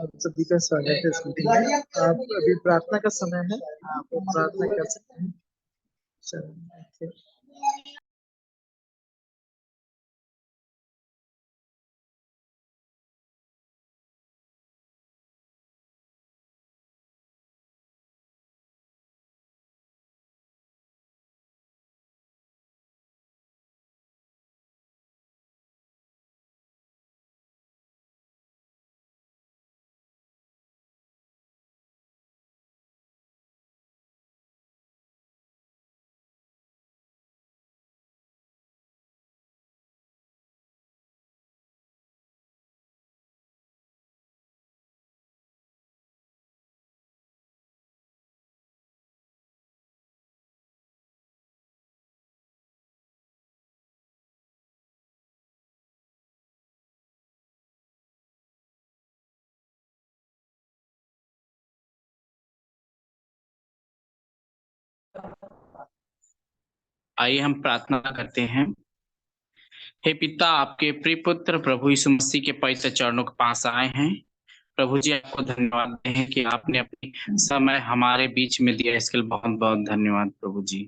आप सभी का स्वागत है इस मीटिंग में। आप अभी प्रार्थना का समय है, आप प्रार्थना कर सकते हैं। चलिए, आइए हम प्रार्थना करते हैं। हे पिता, आपके प्रिय पुत्र प्रभु यीशु मसीह के पवित्र चरणों के पास आए हैं। प्रभु जी, आपको धन्यवाद देते हैं कि आपने अपनी समय हमारे बीच में दिया, इसके लिए बहुत बहुत धन्यवाद प्रभु जी।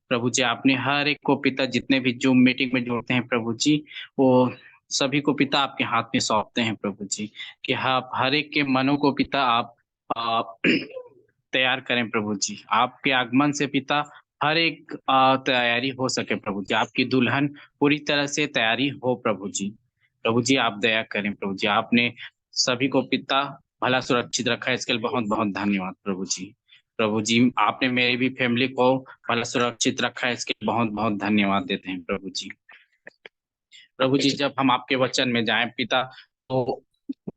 प्रभु जी, आपने हर एक को पिता, जितने भी जूम मीटिंग में जुड़ते हैं प्रभु जी, वो सभी को पिता आपके हाथ में सौंपते हैं प्रभु जी, कि आप हर एक के मनों को पिता आप आ, तैयार करें प्रभु जी। आपके आगमन से पिता हर एक तैयारी हो सके प्रभु जी, आपकी दुल्हन पूरी तरह से तैयारी हो प्रभु जी। प्रभु जी, आप दया करें प्रभु जी। आपने सभी को पिता भला सुरक्षित रखा है, इसके लिए बहुत बहुत धन्यवाद प्रभु जी। प्रभु जी, आपने मेरी भी फैमिली को भला सुरक्षित रखा है, इसके लिए बहुत बहुत धन्यवाद देते हैं प्रभु जी। प्रभु जी, जब हम आपके वचन में जाएं पिता, तो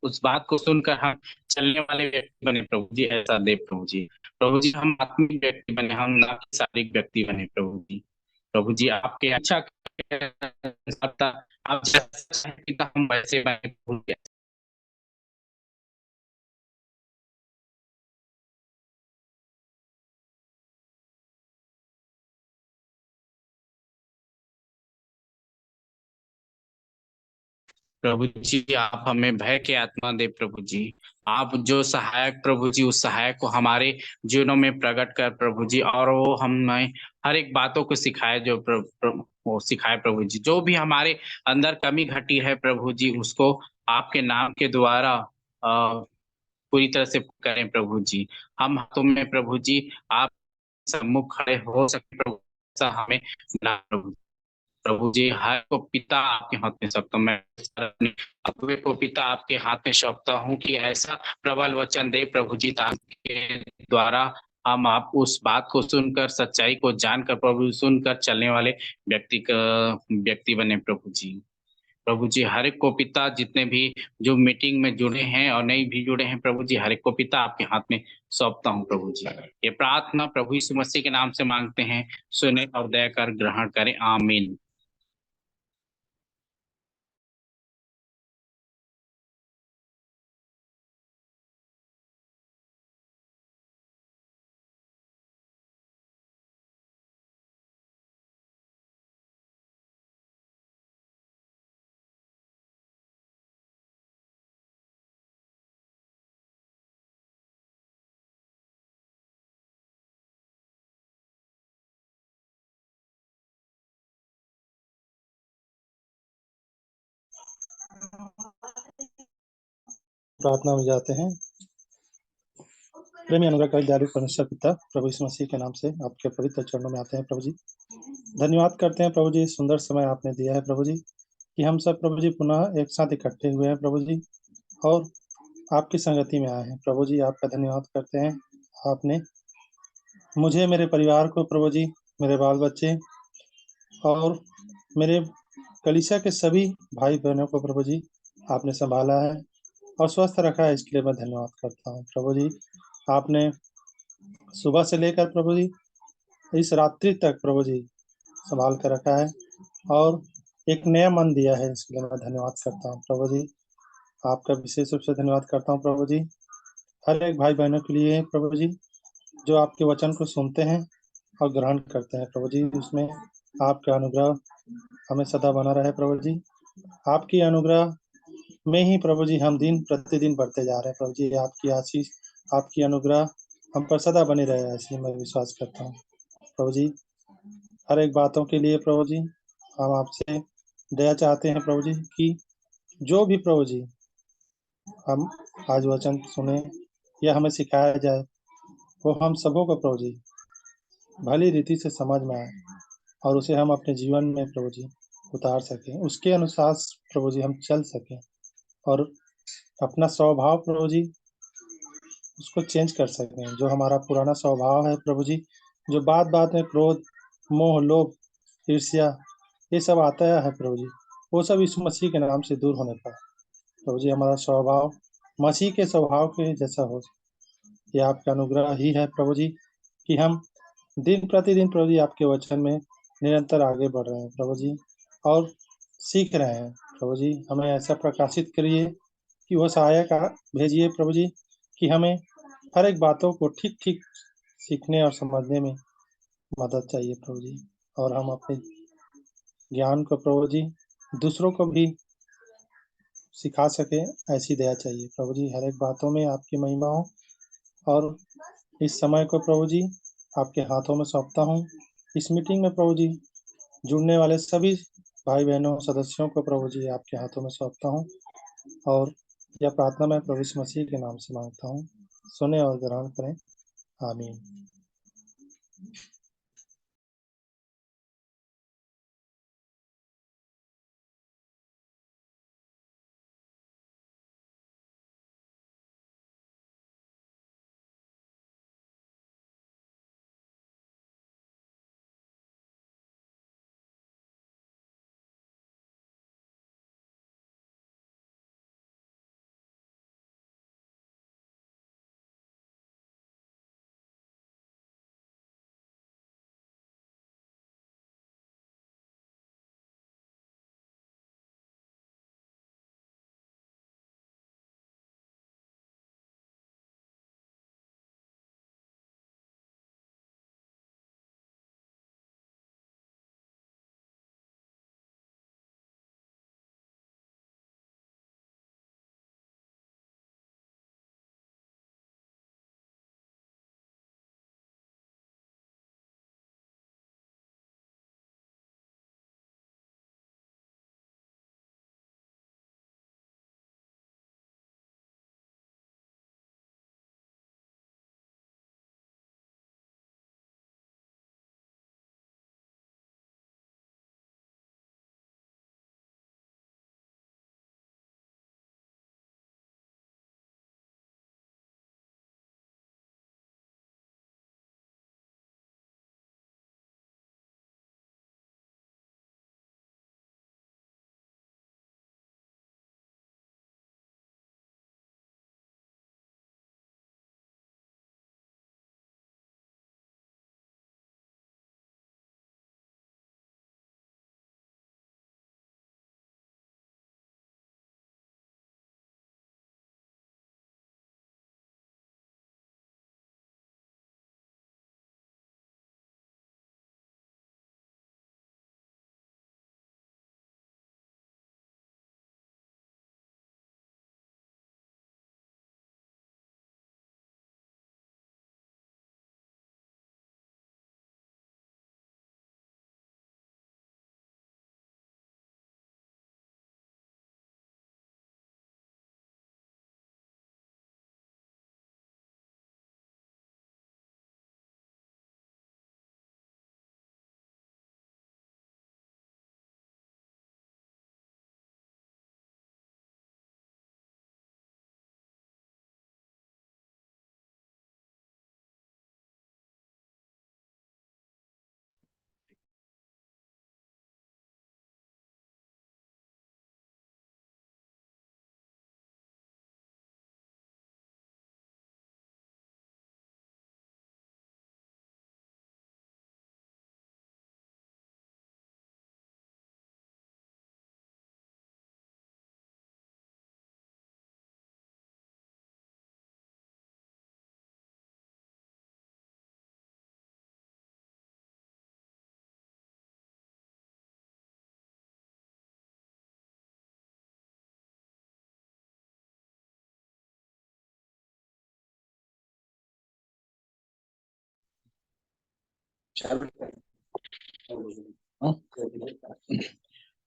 उस बात को सुनकर हम चलने वाले व्यक्ति बने प्रभु जी, ऐसा दे प्रभु जी। प्रभु जी, हम आत्मिक व्यक्ति बने, हम ना कि शारीरिक व्यक्ति बने प्रभु जी। प्रभु जी, आपके अच्छा आप जैसा चाहें पिता, हम वैसे बने प्रभु जी। प्रभु जी, आप हमें भय की आत्मा दे प्रभु जी। आप जो सहायक प्रभु जी, उस सहायक को हमारे जीवनों में प्रकट कर प्रभु जी, और वो हमें हर एक बातों को सिखाए, जो वो सिखाए प्रभु जी। जो भी हमारे अंदर कमी घटी है प्रभु जी, उसको आपके नाम के द्वारा पूरी तरह से करें प्रभु जी। हम तुम्हें प्रभु जी आप सम्मुख खड़े हो सके प्रभु, ऐसा हमें मिला प्रभु। प्रभु जी, हर को पिता आपके हाथ में सौंपता हूं। मैं अपने अगुवे को पिता आपके हाथ में सौंपता हूँ, कि ऐसा प्रबल वचन दे प्रभु जी, ताकि द्वारा हम आप उस बात को सुनकर, सच्चाई को जानकर प्रभु, सुनकर चलने वाले व्यक्ति बने प्रभु जी। प्रभु जी, हर एक को पिता, जितने भी जो मीटिंग में जुड़े हैं और नहीं भी जुड़े हैं प्रभु जी, हर एक को पिता आपके हाथ में सौंपता हूँ प्रभु जी। ये प्रार्थना प्रभु यीशु मसीह के नाम से मांगते हैं, सुने और दया कर ग्रहण करें, आमीन। प्रार्थना में जाते हैं। प्रेमी अनुग्रहकारी दयालु परमेश्वर पिता, प्रभु यीशु मसीह के नाम से आपके पवित्र चरणों में आते हैं प्रभु जी। धन्यवाद करते हैं प्रभु जी, सुंदर समय आपने दिया है प्रभु जी, कि हम सब प्रभु जी पुनः एक साथ इकट्ठे हुए हैं प्रभु जी, और आपकी संगति में आए हैं प्रभु जी। आपका धन्यवाद करते हैं, आपने मुझे, मेरे परिवार को प्रभु जी, मेरे बाल बच्चे और मेरे कलीसिया के सभी भाई बहनों को प्रभु जी आपने संभाला है और स्वस्थ रखा है, इसके लिए मैं धन्यवाद करता हूँ प्रभु जी। आपने सुबह से लेकर प्रभु जी इस रात्रि तक प्रभु जी संभाल कर रखा है और एक नया मन दिया है, इसके लिए मैं धन्यवाद करता हूँ प्रभु जी। आपका विशेष रूप से धन्यवाद करता हूँ प्रभु जी, हर एक भाई बहनों के लिए प्रभु जी जो आपके वचन को सुनते हैं और ग्रहण करते हैं प्रभु जी। उसमें आपका अनुग्रह हमें सदा बना रहे प्रभु जी। आपकी अनुग्रह में ही प्रभु जी हम दिन प्रतिदिन बढ़ते जा रहे हैं प्रभु जी। आपकी आशीष, आपकी अनुग्रह हम पर सदा बनी रहे, ऐसे मैं विश्वास करता हूँ प्रभु जी। हर एक बातों के लिए प्रभु जी हम आपसे दया चाहते हैं प्रभु जी कि जो भी प्रभु जी हम आज वचन सुने या हमें सिखाया जाए वो हम सबों को प्रभु जी भली रीति से समझ में आए और उसे हम अपने जीवन में प्रभु जी उतार सकें, उसके अनुसार प्रभु जी हम चल सकें और अपना स्वभाव प्रभु जी उसको चेंज कर सकें। जो हमारा पुराना स्वभाव है प्रभु जी, जो बात बात में क्रोध, मोह, लोभ, ईर्ष्या ये सब आता है प्रभु जी, वो सब यीशु मसीह के नाम से दूर होने पर प्रभु जी हमारा स्वभाव मसीह के स्वभाव के जैसा हो। ये आपका अनुग्रह ही है प्रभु जी कि हम दिन प्रतिदिन प्रभु जी आपके वचन में निरंतर आगे बढ़ रहे हैं प्रभु जी और सीख रहे हैं प्रभु जी। हमें ऐसा प्रकाशित करिए कि वो सहायक भेजिए प्रभु जी कि हमें हर एक बातों को ठीक ठीक सीखने और समझने में मदद चाहिए प्रभु जी, और हम अपने ज्ञान को प्रभु जी दूसरों को भी सिखा सके, ऐसी दया चाहिए प्रभु जी। हर एक बातों में आपकी महिमा हो और इस समय को प्रभु जी आपके हाथों में सौंपता हूँ। इस मीटिंग में प्रभु जी जुड़ने वाले सभी भाई बहनों सदस्यों को प्रभु जी आपके हाथों में सौंपता हूँ और यह प्रार्थना मैं प्रभु यीशु मसीह के नाम से मांगता हूँ। सुने और ग्रहण करें, आमीन।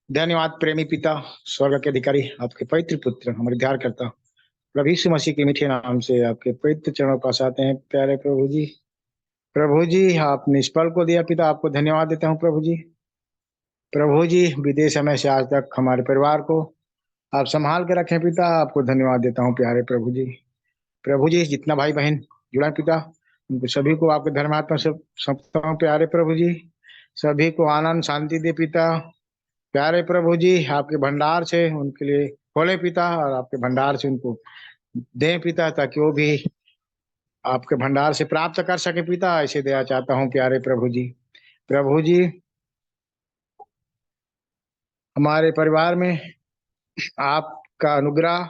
धन्यवाद प्रेमी पिता, स्वर्ग के अधिकारी, आपके पवित्र पुत्र हमारे उद्धार करता प्रभु यीशु मसीह के मीठे नाम से आपके पवित्र चरणों पास आते हैं। प्यारे प्रभु जी, प्रभु जी आपने इस पल को दिया पिता, आपको धन्यवाद देता हूँ प्रभु जी। प्रभु जी विदेश समय से आज तक हमारे परिवार को आप संभाल के रखें पिता, आपको धन्यवाद देता हूँ प्यारे प्रभु जी। प्रभु जी जितना भाई बहन जुड़ा है पिता, उनको सभी को आपके धर्मात्मा से सौंपता हूँ प्यारे प्रभु जी। सभी को आनंद शांति दे पिता, प्यारे प्रभु जी आपके भंडार से उनके लिए खोले पिता, और आपके भंडार से उनको दें पिता, ताकि वो भी आपके भंडार से प्राप्त कर सके पिता, ऐसे दया चाहता हूँ प्यारे प्रभु जी। प्रभु जी हमारे परिवार में आपका अनुग्रह,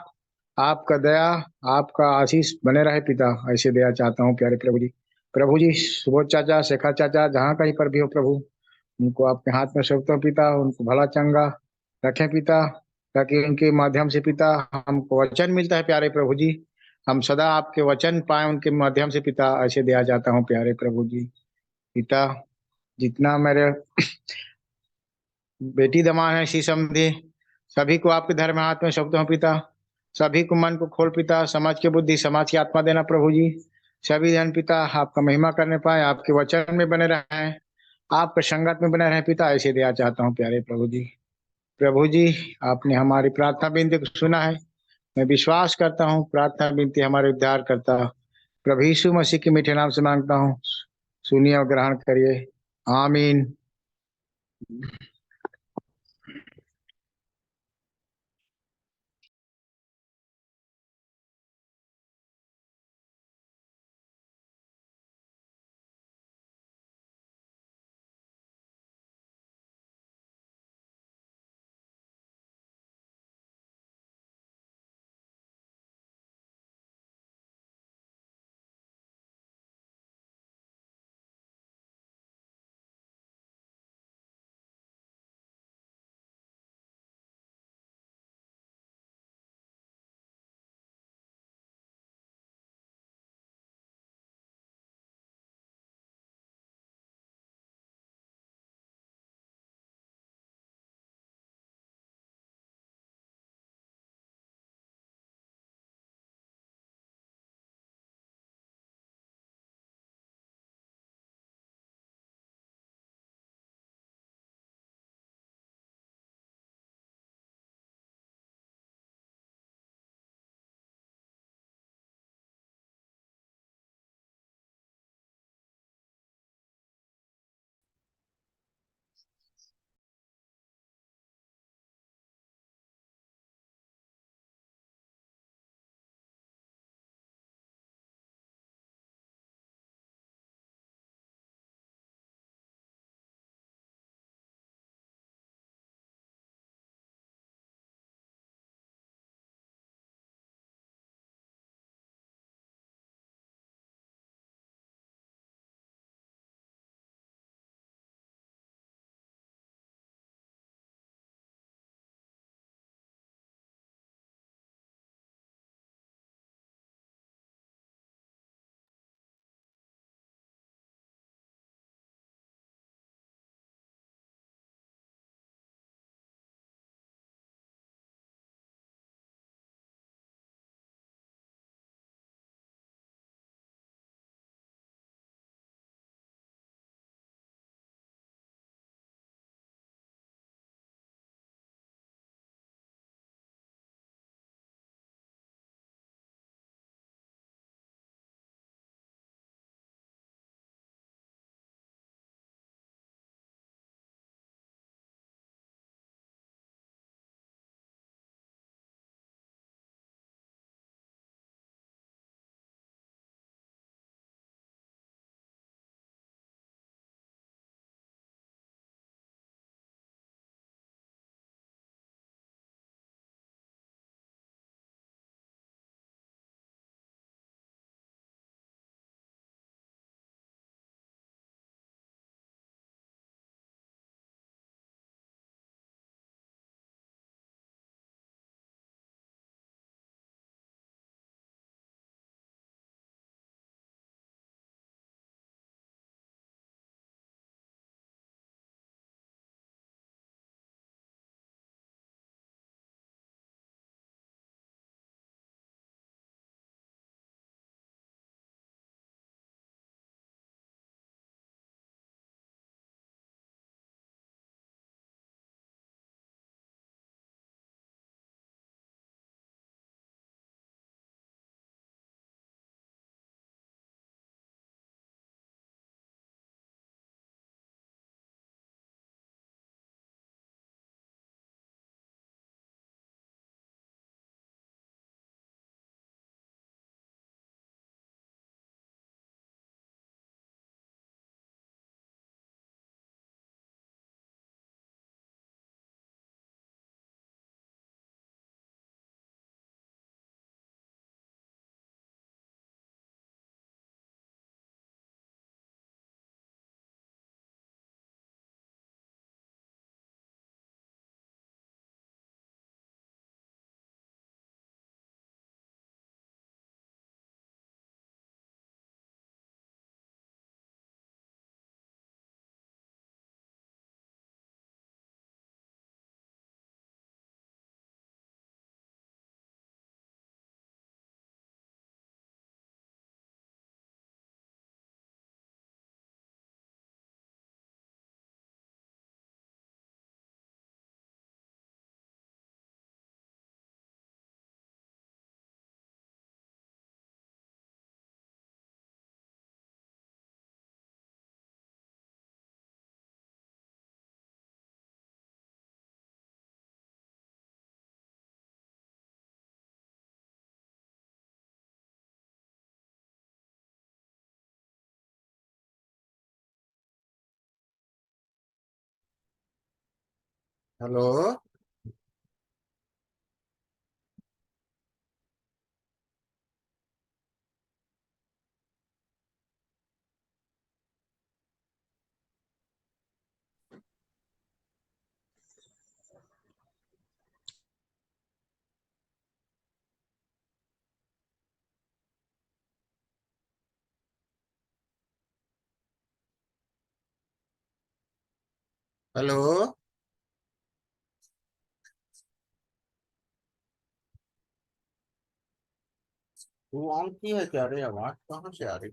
आपका दया, आपका आशीष बने रहे पिता, ऐसे दया चाहता हूँ प्यारे प्रभु जी। प्रभु जी सुबोध चाचा, शेखर चाचा जहाँ कहीं पर भी हो प्रभु, उनको आपके हाथ में सौंपता हूं पिता, उनको भला चंगा रखें पिता, ताकि उनके माध्यम से पिता हमको वचन मिलता है प्यारे प्रभु जी, हम सदा आपके वचन पाए उनके माध्यम से पिता, ऐसे दिया जाता हूँ प्यारे प्रभु जी। पिता जितना मेरे बेटी दमा है शी समझे, सभी को आपके धर्म हाथ में सौंपता हूँ पिता, सभी को मन को खोल पिता, समाज की बुद्धि समाज की आत्मा देना प्रभु जी। सभी जन पिता आपका महिमा करने पाए, आपके वचन में बने रहें, आपके संगत में बने रहें पिता, ऐसे दिया चाहता हूँ प्यारे प्रभु जी। प्रभु जी आपने हमारी प्रार्थना विनती को सुना है, मैं विश्वास करता हूँ प्रार्थना विनती हमारे उद्धार करता प्रभु यीशु मसीह के मीठे नाम से मांगता हूँ, सुनिए और ग्रहण करिए, आमीन। हेलो। हेलो। तू ऑन की है क्या रे? आवाज कहाँ से आ रही?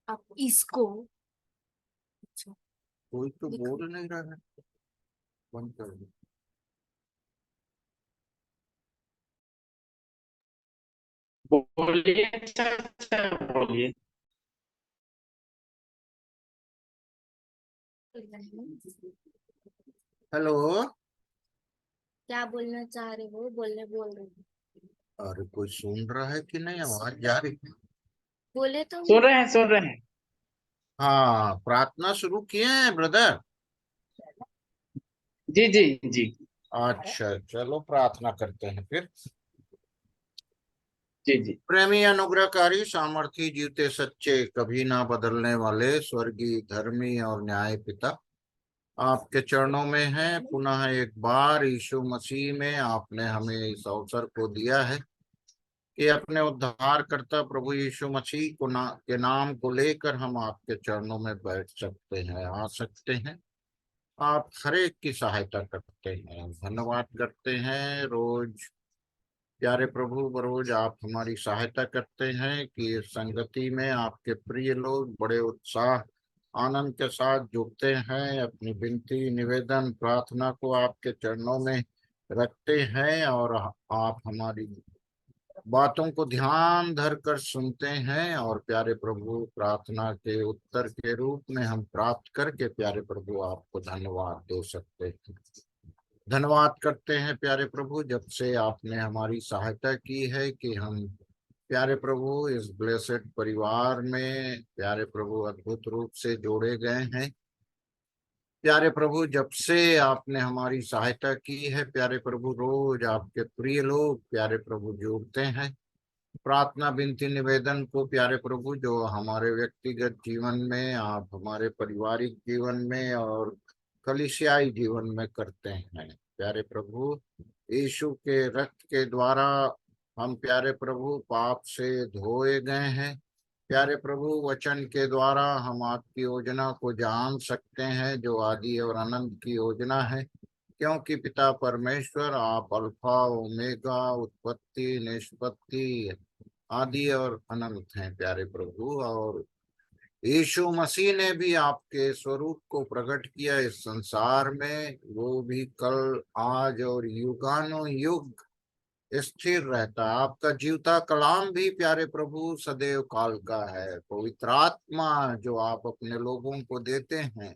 अब इसको कोई तो लिखो। बोल नहीं रहा है। बंद कर दो। बोलिए चाचा, बोलिए। हेलो। क्या बोलना चाह रहे हो? बोल रहे हो। अरे कोई सुन रहा है कि नहीं? आवाज जा रही है? बोले तो सुन रहे हैं, सुन रहे हैं। हाँ, प्रार्थना शुरू किए हैं ब्रदर। जी जी जी। अच्छा, चलो प्रार्थना करते हैं फिर। जी जी। प्रेमी, अनुग्रहकारी, सामर्थी, जीवते सच्चे, कभी ना बदलने वाले स्वर्गीय धर्मी और न्याय पिता, आपके चरणों में है पुनः एक बार यीशु मसीह में आपने हमें इस अवसर को दिया है कि अपने उद्धारकर्ता प्रभु यीशु मसीह के नाम को लेकर हम आपके चरणों में बैठ सकते हैं, आ सकते हैं। आप हर एक की सहायता करते हैं, धन्यवाद करते हैं। रोज प्यारे प्रभु, बरोज आप हमारी सहायता करते हैं कि इस संगति में आपके प्रिय लोग बड़े उत्साह आनंद के साथ जुड़ते हैं, अपनी विनती निवेदन प्रार्थना को आपके चरणों में रखते हैं और आप हमारी बातों को ध्यान धर कर सुनते हैं। और प्यारे प्रभु, प्रार्थना के उत्तर के रूप में हम प्राप्त करके प्यारे प्रभु आपको धन्यवाद दे सकते हैं। धन्यवाद करते हैं प्यारे प्रभु, जब से आपने हमारी सहायता की है कि हम प्यारे प्रभु इस ब्लेसेड परिवार में प्यारे प्रभु अद्भुत रूप से जोड़े गए हैं। प्यारे प्रभु, जब से आपने हमारी सहायता की है प्यारे प्रभु, रोज आपके प्रिय लोग प्यारे प्रभु जुड़ते हैं। प्रार्थना विनती निवेदन को प्यारे प्रभु जो हमारे व्यक्तिगत जीवन में, आप हमारे पारिवारिक जीवन में और कलीसियाई जीवन में करते हैं प्यारे प्रभु। यीशु के रक्त के द्वारा हम प्यारे प्रभु पाप से धोए गए हैं। प्यारे प्रभु, वचन के द्वारा हम आपकी योजना को जान सकते हैं जो आदि और अनंत की योजना है, क्योंकि पिता परमेश्वर आप अल्फा ओमेगा, उत्पत्ति निष्पत्ति, आदि और अनंत हैं प्यारे प्रभु। और यीशु मसीह ने भी आपके स्वरूप को प्रकट किया इस संसार में, वो भी कल आज और युगानुयुग युग स्थिर रहता है। आपका जीवता कलाम भी प्यारे प्रभु सदैव काल का है। पवित्र आत्मा जो आप अपने लोगों को देते हैं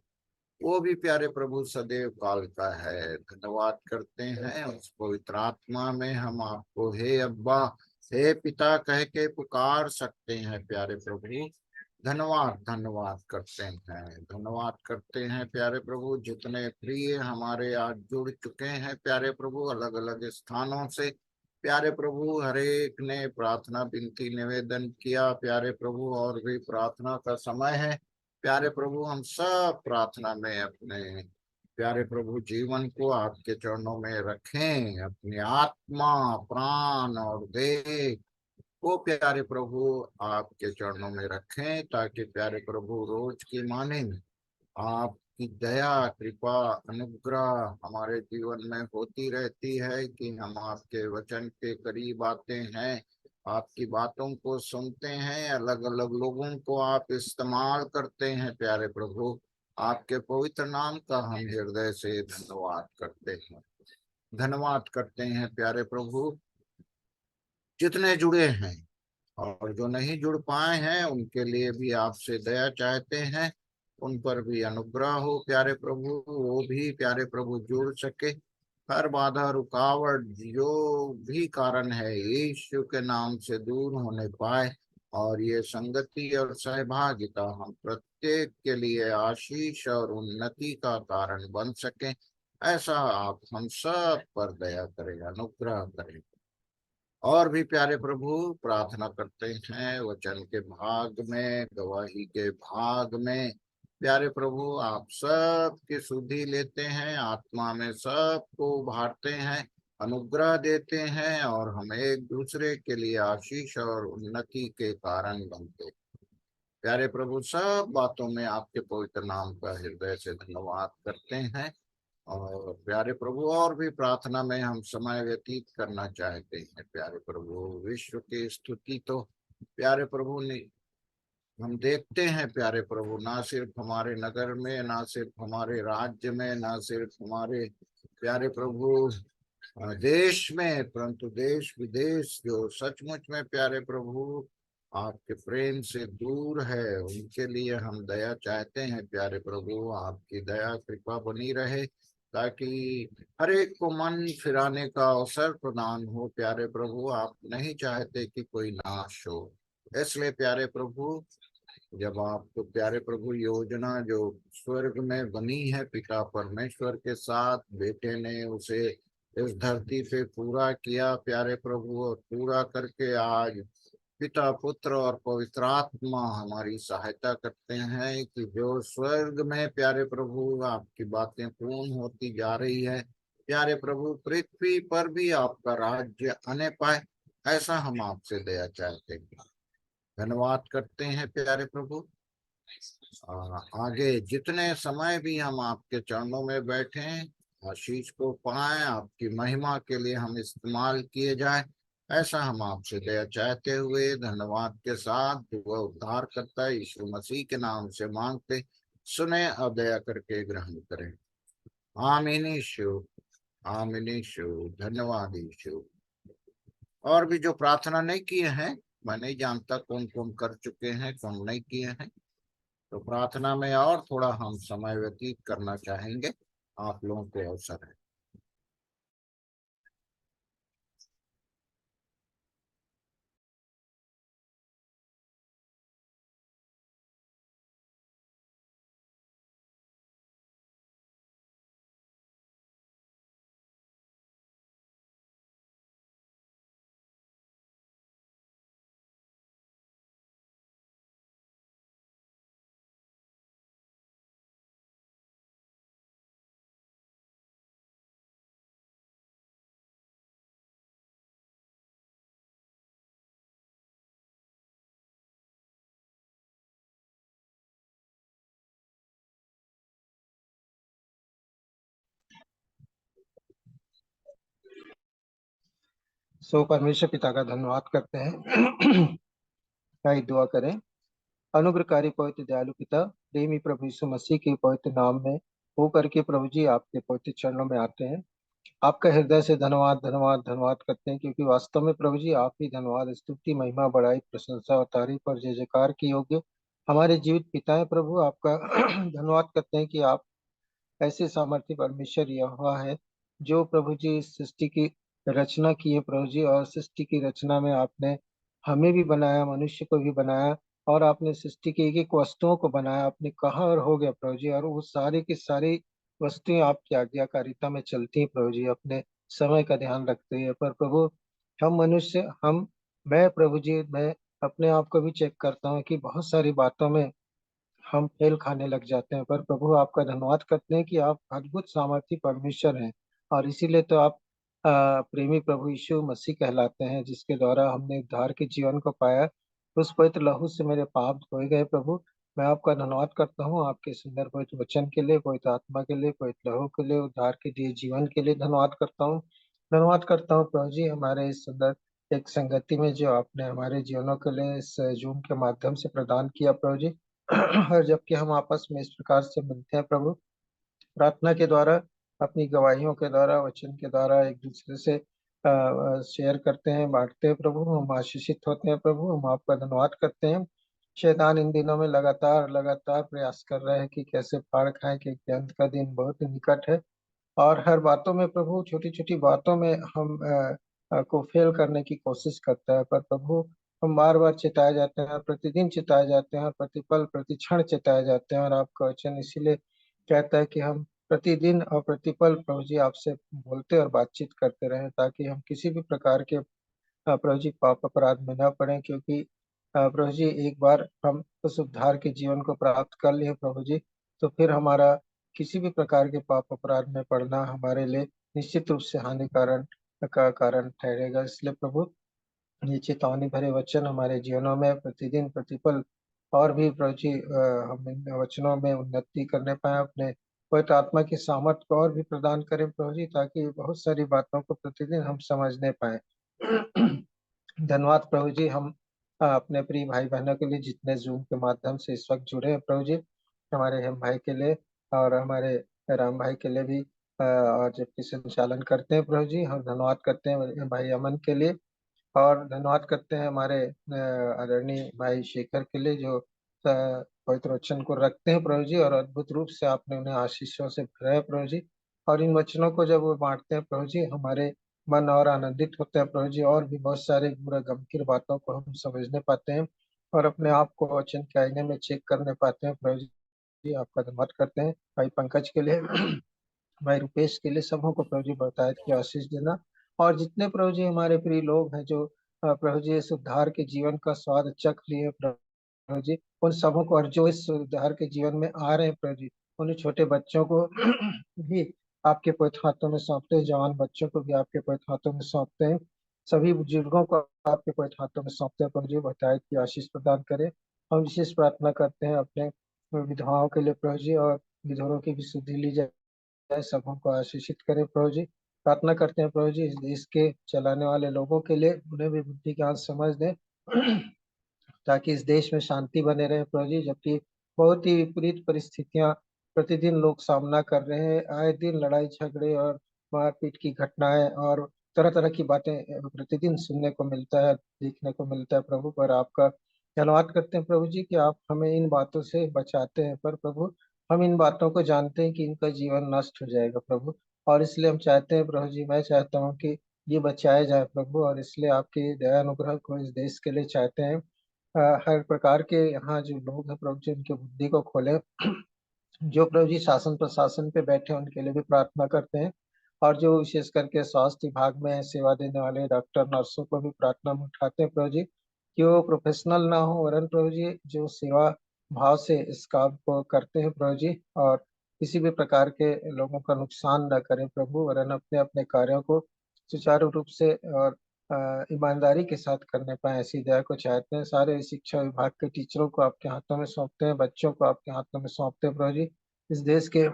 वो भी प्यारे प्रभु सदैव काल का है। धन्यवाद करते हैं उस पवित्र आत्मा में हम आपको हे अब्बा, हे पिता कह के पुकार सकते हैं प्यारे प्रभु। धन्यवाद धन्यवाद करते हैं, धन्यवाद करते हैं प्यारे प्रभु। जितने प्रिय हमारे आज जुड़ चुके हैं प्यारे प्रभु अलग अलग स्थानों से, प्यारे प्रभु हर एक ने प्रार्थना विनती निवेदन किया प्यारे प्रभु, और भी प्रार्थना का समय है प्यारे प्रभु। हम सब प्रार्थना में अपने प्यारे प्रभु जीवन को आपके चरणों में रखें, अपनी आत्मा प्राण और देह वो प्यारे प्रभु आपके चरणों में रखें, ताकि प्यारे प्रभु रोज की माने आपकी दया कृपा अनुग्रह हमारे जीवन में होती रहती है कि हम आपके वचन के करीब आते हैं, आपकी बातों को सुनते हैं, अलग अलग लोगों को आप इस्तेमाल करते हैं प्यारे प्रभु। आपके पवित्र नाम का हम हृदय से धन्यवाद करते हैं। धन्यवाद करते हैं प्यारे प्रभु, जितने जुड़े हैं और जो नहीं जुड़ पाए हैं उनके लिए भी आपसे दया चाहते हैं, उन पर भी अनुग्रह हो प्यारे प्रभु, वो भी प्यारे प्रभु जुड़ सके। हर बाधा रुकावट जो भी कारण है यीशु के नाम से दूर होने पाए और ये संगति और सहभागिता हम प्रत्येक के लिए आशीष और उन्नति का कारण बन सके, ऐसा आप हम सब पर दया करें, अनुग्रह करें। और भी प्यारे प्रभु प्रार्थना करते हैं वचन के भाग में, गवाही के भाग में, प्यारे प्रभु आप सब की सुधि लेते हैं, आत्मा में सबको उभारते हैं, अनुग्रह देते हैं और हम एक दूसरे के लिए आशीष और उन्नति के कारण बनते हैं। प्यारे प्रभु सब बातों में आपके पवित्र नाम का हृदय से धन्यवाद करते हैं। और प्यारे प्रभु और भी प्रार्थना में हम समय व्यतीत करना चाहते हैं। प्यारे प्रभु विश्व की स्तुति तो प्यारे प्रभु ने हम देखते हैं, प्यारे प्रभु ना सिर्फ हमारे नगर में, ना सिर्फ हमारे राज्य में, ना सिर्फ हमारे प्यारे प्रभु देश में, परंतु देश विदेश जो सचमुच में प्यारे प्रभु आपके प्रेम से दूर है, उनके लिए हम दया चाहते हैं। प्यारे प्रभु आपकी दया कृपा बनी रहे ताकि हर एक को मन फिराने का अवसर प्रदान हो। प्यारे प्रभु आप नहीं चाहते कि कोई नाश हो, इसलिए प्यारे प्रभु जब आपको प्यारे प्रभु योजना जो स्वर्ग में बनी है पिता परमेश्वर के साथ, बेटे ने उसे इस धरती पे पूरा किया प्यारे प्रभु, और पूरा करके आज पिता पुत्र और पवित्र आत्मा हमारी सहायता करते हैं कि जो स्वर्ग में प्यारे प्रभु आपकी बातें पूर्ण होती जा रही है, प्यारे प्रभु पृथ्वी पर भी आपका राज्य आने पाए, ऐसा हम आपसे दया चाहते हैं। धन्यवाद करते हैं प्यारे प्रभु। आगे जितने समय भी हम आपके चरणों में बैठे आशीष को पाएं, आपकी महिमा के लिए हम इस्तेमाल किए जाए, ऐसा हम आपसे दया चाहते हुए धन्यवाद के साथ दुआ उद्धार करता है यीशु मसीह के नाम से मांगते, सुने और दया करके ग्रहण करें। आमीन यीशु, आमीन यीशु, धन्यवाद यीशु। और भी जो प्रार्थना नहीं किए हैं, मैं नहीं जानता कौन कौन कर चुके हैं कौन नहीं किए हैं, तो प्रार्थना में और थोड़ा हम समय व्यतीत करना चाहेंगे। आप लोगों को अवसर है। सो परमेश्वर पिता का धन्यवाद करते हैं। भाई दुआ करें। अनुग्रहकारी पवित्र दयालु पिता, प्रेमी प्रभु यीशु मसीह के पवित्र नाम में हो करके प्रभु जी आपके पवित्र चरणों में आते हैं। आपका हृदय से धन्यवाद धन्यवाद धन्यवाद करते हैं, क्योंकि वास्तव में प्रभु जी आप ही धन्यवाद, स्तुति, महिमा, बड़ाई, प्रशंसा और तारीफ और जय जयकार के योग्य हमारे जीवित पिता है। प्रभु आपका धन्यवाद करते हैं कि आप ऐसे सामर्थ्य परमेश्वर यहोवा है जो प्रभु जी इस सृष्टि की रचना की है प्रभु जी, और सृष्टि की रचना में आपने हमें भी बनाया, मनुष्य को भी बनाया, और आपने सृष्टि की एक एक वस्तुओं को बनाया। आपने कहा और हो गया प्रभु जी, और वो सारी की सारी वस्तुएं आपकी आज्ञाकारिता में चलती हैं प्रभु जी, अपने समय का ध्यान रखते हैं। पर प्रभु हम मनुष्य, मैं प्रभु जी, मैं अपने आप को भी चेक करता हूँ कि बहुत सारी बातों में हम फेल खाने लग जाते हैं। पर प्रभु आपका धन्यवाद करते हैं कि आप अद्भुत सामर्थी परमेश्वर हैं, और इसीलिए तो आप प्रेमी प्रभु यीशु मसीह कहलाते हैं, जिसके द्वारा हमने उद्धार के जीवन को पाया। उस पवित्र लहू से मेरे पाप धोए गए प्रभु। मैं आपका धन्यवाद करता हूँ आपके सुंदर पवित्र वचन के लिए, पवित्र आत्मा के लिए, पवित्र लहू के लिए, उद्धार के दिए जीवन के लिए धन्यवाद करता हूँ। धन्यवाद करता हूँ प्रभु जी हमारे इस सुंदर एक संगति में जो आपने हमारे जीवनों के लिए इस जूम के माध्यम से प्रदान किया प्रभु जी। और जबकि हम आपस में इस प्रकार से मिलते हैं प्रभु, प्रार्थना के द्वारा, अपनी गवाहियों के द्वारा, वचन के द्वारा एक दूसरे से शेयर करते हैं, बांटते हैं प्रभु, हम आशीषित होते हैं प्रभु। हम आपका धन्यवाद करते हैं। शैतान इन दिनों में लगातार लगातार प्रयास कर रहे हैं कि कैसे फाड़ खाएं, क्योंकि अंत का दिन बहुत ही निकट है। और हर बातों में प्रभु, छोटी छोटी बातों में हम को फेल करने की कोशिश करता है। पर प्रभु हम बार बार चिताए जाते हैं, प्रतिदिन चिताए जाते हैं, प्रतिपल प्रतिक्षण चिताए जाते हैं। और आपका वचन इसीलिए कहता है कि हम प्रतिदिन और प्रतिपल प्रभु जी आपसे बोलते और बातचीत करते रहें, ताकि हम किसी भी प्रकार के प्रभु जी पाप अपराध में न पड़े। क्योंकि प्रभु जी एक बार हम उस उद्धार के जीवन को प्राप्त कर लिए प्रभु जी, तो फिर हमारा किसी भी प्रकार के पाप अपराध में पड़ना हमारे लिए निश्चित रूप से हानिकारक का कारण ठहरेगा। इसलिए प्रभु ये चेतावनी भरे वचन हमारे जीवनों में प्रतिदिन प्रतिपल और भी प्रभु जी हम इन वचनों में उन्नति करने पाए, अपने पवित्र आत्मा की सामर्थ को और भी प्रदान करें प्रभु जी, ताकि बहुत सारी बातों को प्रतिदिन हम समझने पाए। धन्यवाद प्रभु जी। हम अपने प्रिय भाई बहनों के लिए जितने जूम के माध्यम से इस वक्त जुड़े हैं प्रभु जी, हमारे हम भाई के लिए और हमारे राम भाई के लिए भी और जबकि संचालन करते हैं प्रभु जी, हम धन्यवाद करते हैं भाई अमन के लिए। और धन्यवाद करते हैं हमारे आदरणीय भाई शेखर के लिए, जो पवित्र वचन को रखते हैं प्रभु जी, और अद्भुत रूप से आपने उन्हें आशीषों से भरा है प्रभु जी। और इन वचनों को जब वो बांटते हैं प्रभु जी, हमारे मन और आनंदित होते हैं प्रभु जी, और भी बहुत सारे पूरा गंभीर बातों को हम समझने पाते हैं और अपने आप को वचन के आईने में चेक करने पाते हैं प्रभु जी। आपका धन्यवाद करते हैं भाई पंकज के लिए, भाई रुपेश के लिए, सबों को प्रभु जी बताया कि आशीष देना। और जितने प्रभु जी हमारे प्रिय लोग हैं जो प्रभु जी इस उद्धार के जीवन का स्वाद चख लिए प्रभु जी, उन सबों को, और जो इस उद्धार के जीवन में आ रहे हैं प्रभु जी, उन छोटे बच्चों को भी आपके पवित्र हाथों में सौंपते हैं, जवान बच्चों को भी आपके पवित्र हाथों में सौंपते हैं, सभी बुजुर्गों को आपके पवित्र हाथों में सौंपते हैं प्रभु जी। बताया कि आशीष प्रदान करें। हम विशेष प्रार्थना करते हैं अपने विधवाओं के लिए प्रभु जी, और विधवाओं की भी शुद्धि ली जाए, सबों को आशीषित करें प्रभु जी। प्रार्थना करते हैं प्रभु जी इस देश के चलाने वाले लोगों के लिए, उन्हें भी बुद्धि ज्ञान समझ दें ताकि इस देश में शांति बने रहे प्रभु जी। जबकि बहुत ही विपरीत परिस्थितियां प्रतिदिन लोग सामना कर रहे हैं, आए दिन लड़ाई झगड़े और मारपीट की घटनाएं और तरह तरह की बातें प्रतिदिन सुनने को मिलता है, देखने को मिलता है प्रभु। पर आपका धन्यवाद करते हैं प्रभु जी कि आप हमें इन बातों से बचाते हैं। पर प्रभु हम इन बातों को जानते हैं कि इनका जीवन नष्ट हो जाएगा प्रभु, और इसलिए हम चाहते हैं प्रभु जी, मैं चाहता हूँ कि ये बचाया जाए प्रभु, और इसलिए आपके दया अनुग्रह को इस देश के लिए चाहते हैं। हर प्रकार के यहाँ जो लोग हैं प्रभु जी, उनकी बुद्धि को खोले, जो प्रभु जी शासन प्रशासन पे बैठे हैं उनके लिए भी प्रार्थना करते हैं। और जो विशेष करके स्वास्थ्य विभाग में सेवा देने वाले डॉक्टर नर्सों को भी प्रार्थना में उठाते हैं प्रभु जी, कि वो प्रोफेशनल ना हो, वरन प्रभु जी जो सेवा भाव से इस काम को करते हैं प्रभु जी, और किसी भी प्रकार के लोगों का नुकसान न करें प्रभु, वरन अपने अपने कार्यों को सुचारू रूप से और ईमानदारी के साथ करने पाए, ऐसी दया को चाहते हैं। सारे शिक्षा विभाग के टीचरों को आपके हाथों में सौंपते हैं, बच्चों को आपके हाथों में सौंपते हैं प्रभु जी। इस देश के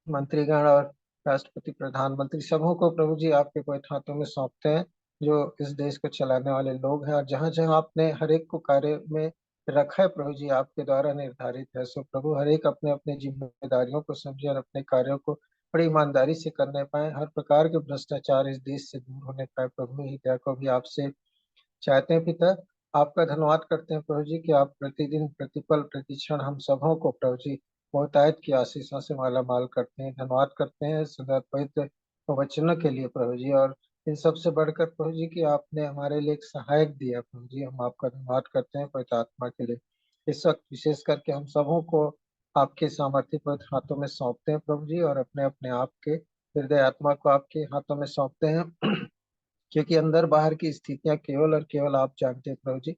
मंत्रीगण और राष्ट्रपति प्रधानमंत्री सबों को प्रभु जी आपके पवित्र हाथों में सौंपते हैं, जो इस देश को चलाने वाले लोग हैं। और जहाँ जहाँ आपने हर एक को कार्य में रखा है प्रभु जी, आपके द्वारा निर्धारित है, सो प्रभु हर एक अपने अपने जिम्मेदारियों को समझे और अपने कार्यों को बड़ी ईमानदारी से करने पाए, हर प्रकार के भ्रष्टाचार इस देश से दूर होने पाए प्रभु। ही दया को भी आपसे चाहते हैं पिता। आपका धन्यवाद करते हैं प्रभु जी कि आप प्रतिदिन प्रतिपल प्रतिक्षण हम सबों को प्रभु जी बहुतायत की आशीषों से माला माल करते हैं। धन्यवाद करते हैं सदा पवित्र वचनों के लिए प्रभु जी, और इन सबसे बढ़कर प्रभु जी कि आपने हमारे लिए एक सहायक दिया प्रभु जी, हम आपका धन्यवाद करते हैं पवित्र आत्मा के लिए। इस वक्त विशेष करके हम सबों को आपके सामर्थ्य पवित्र हाथों में सौंपते हैं प्रभु जी, और अपने अपने आप के हृदय आत्मा को आपके हाथों में सौंपते हैं क्योंकि अंदर बाहर की स्थितियां केवल और केवल आप जानते हैं प्रभु जी।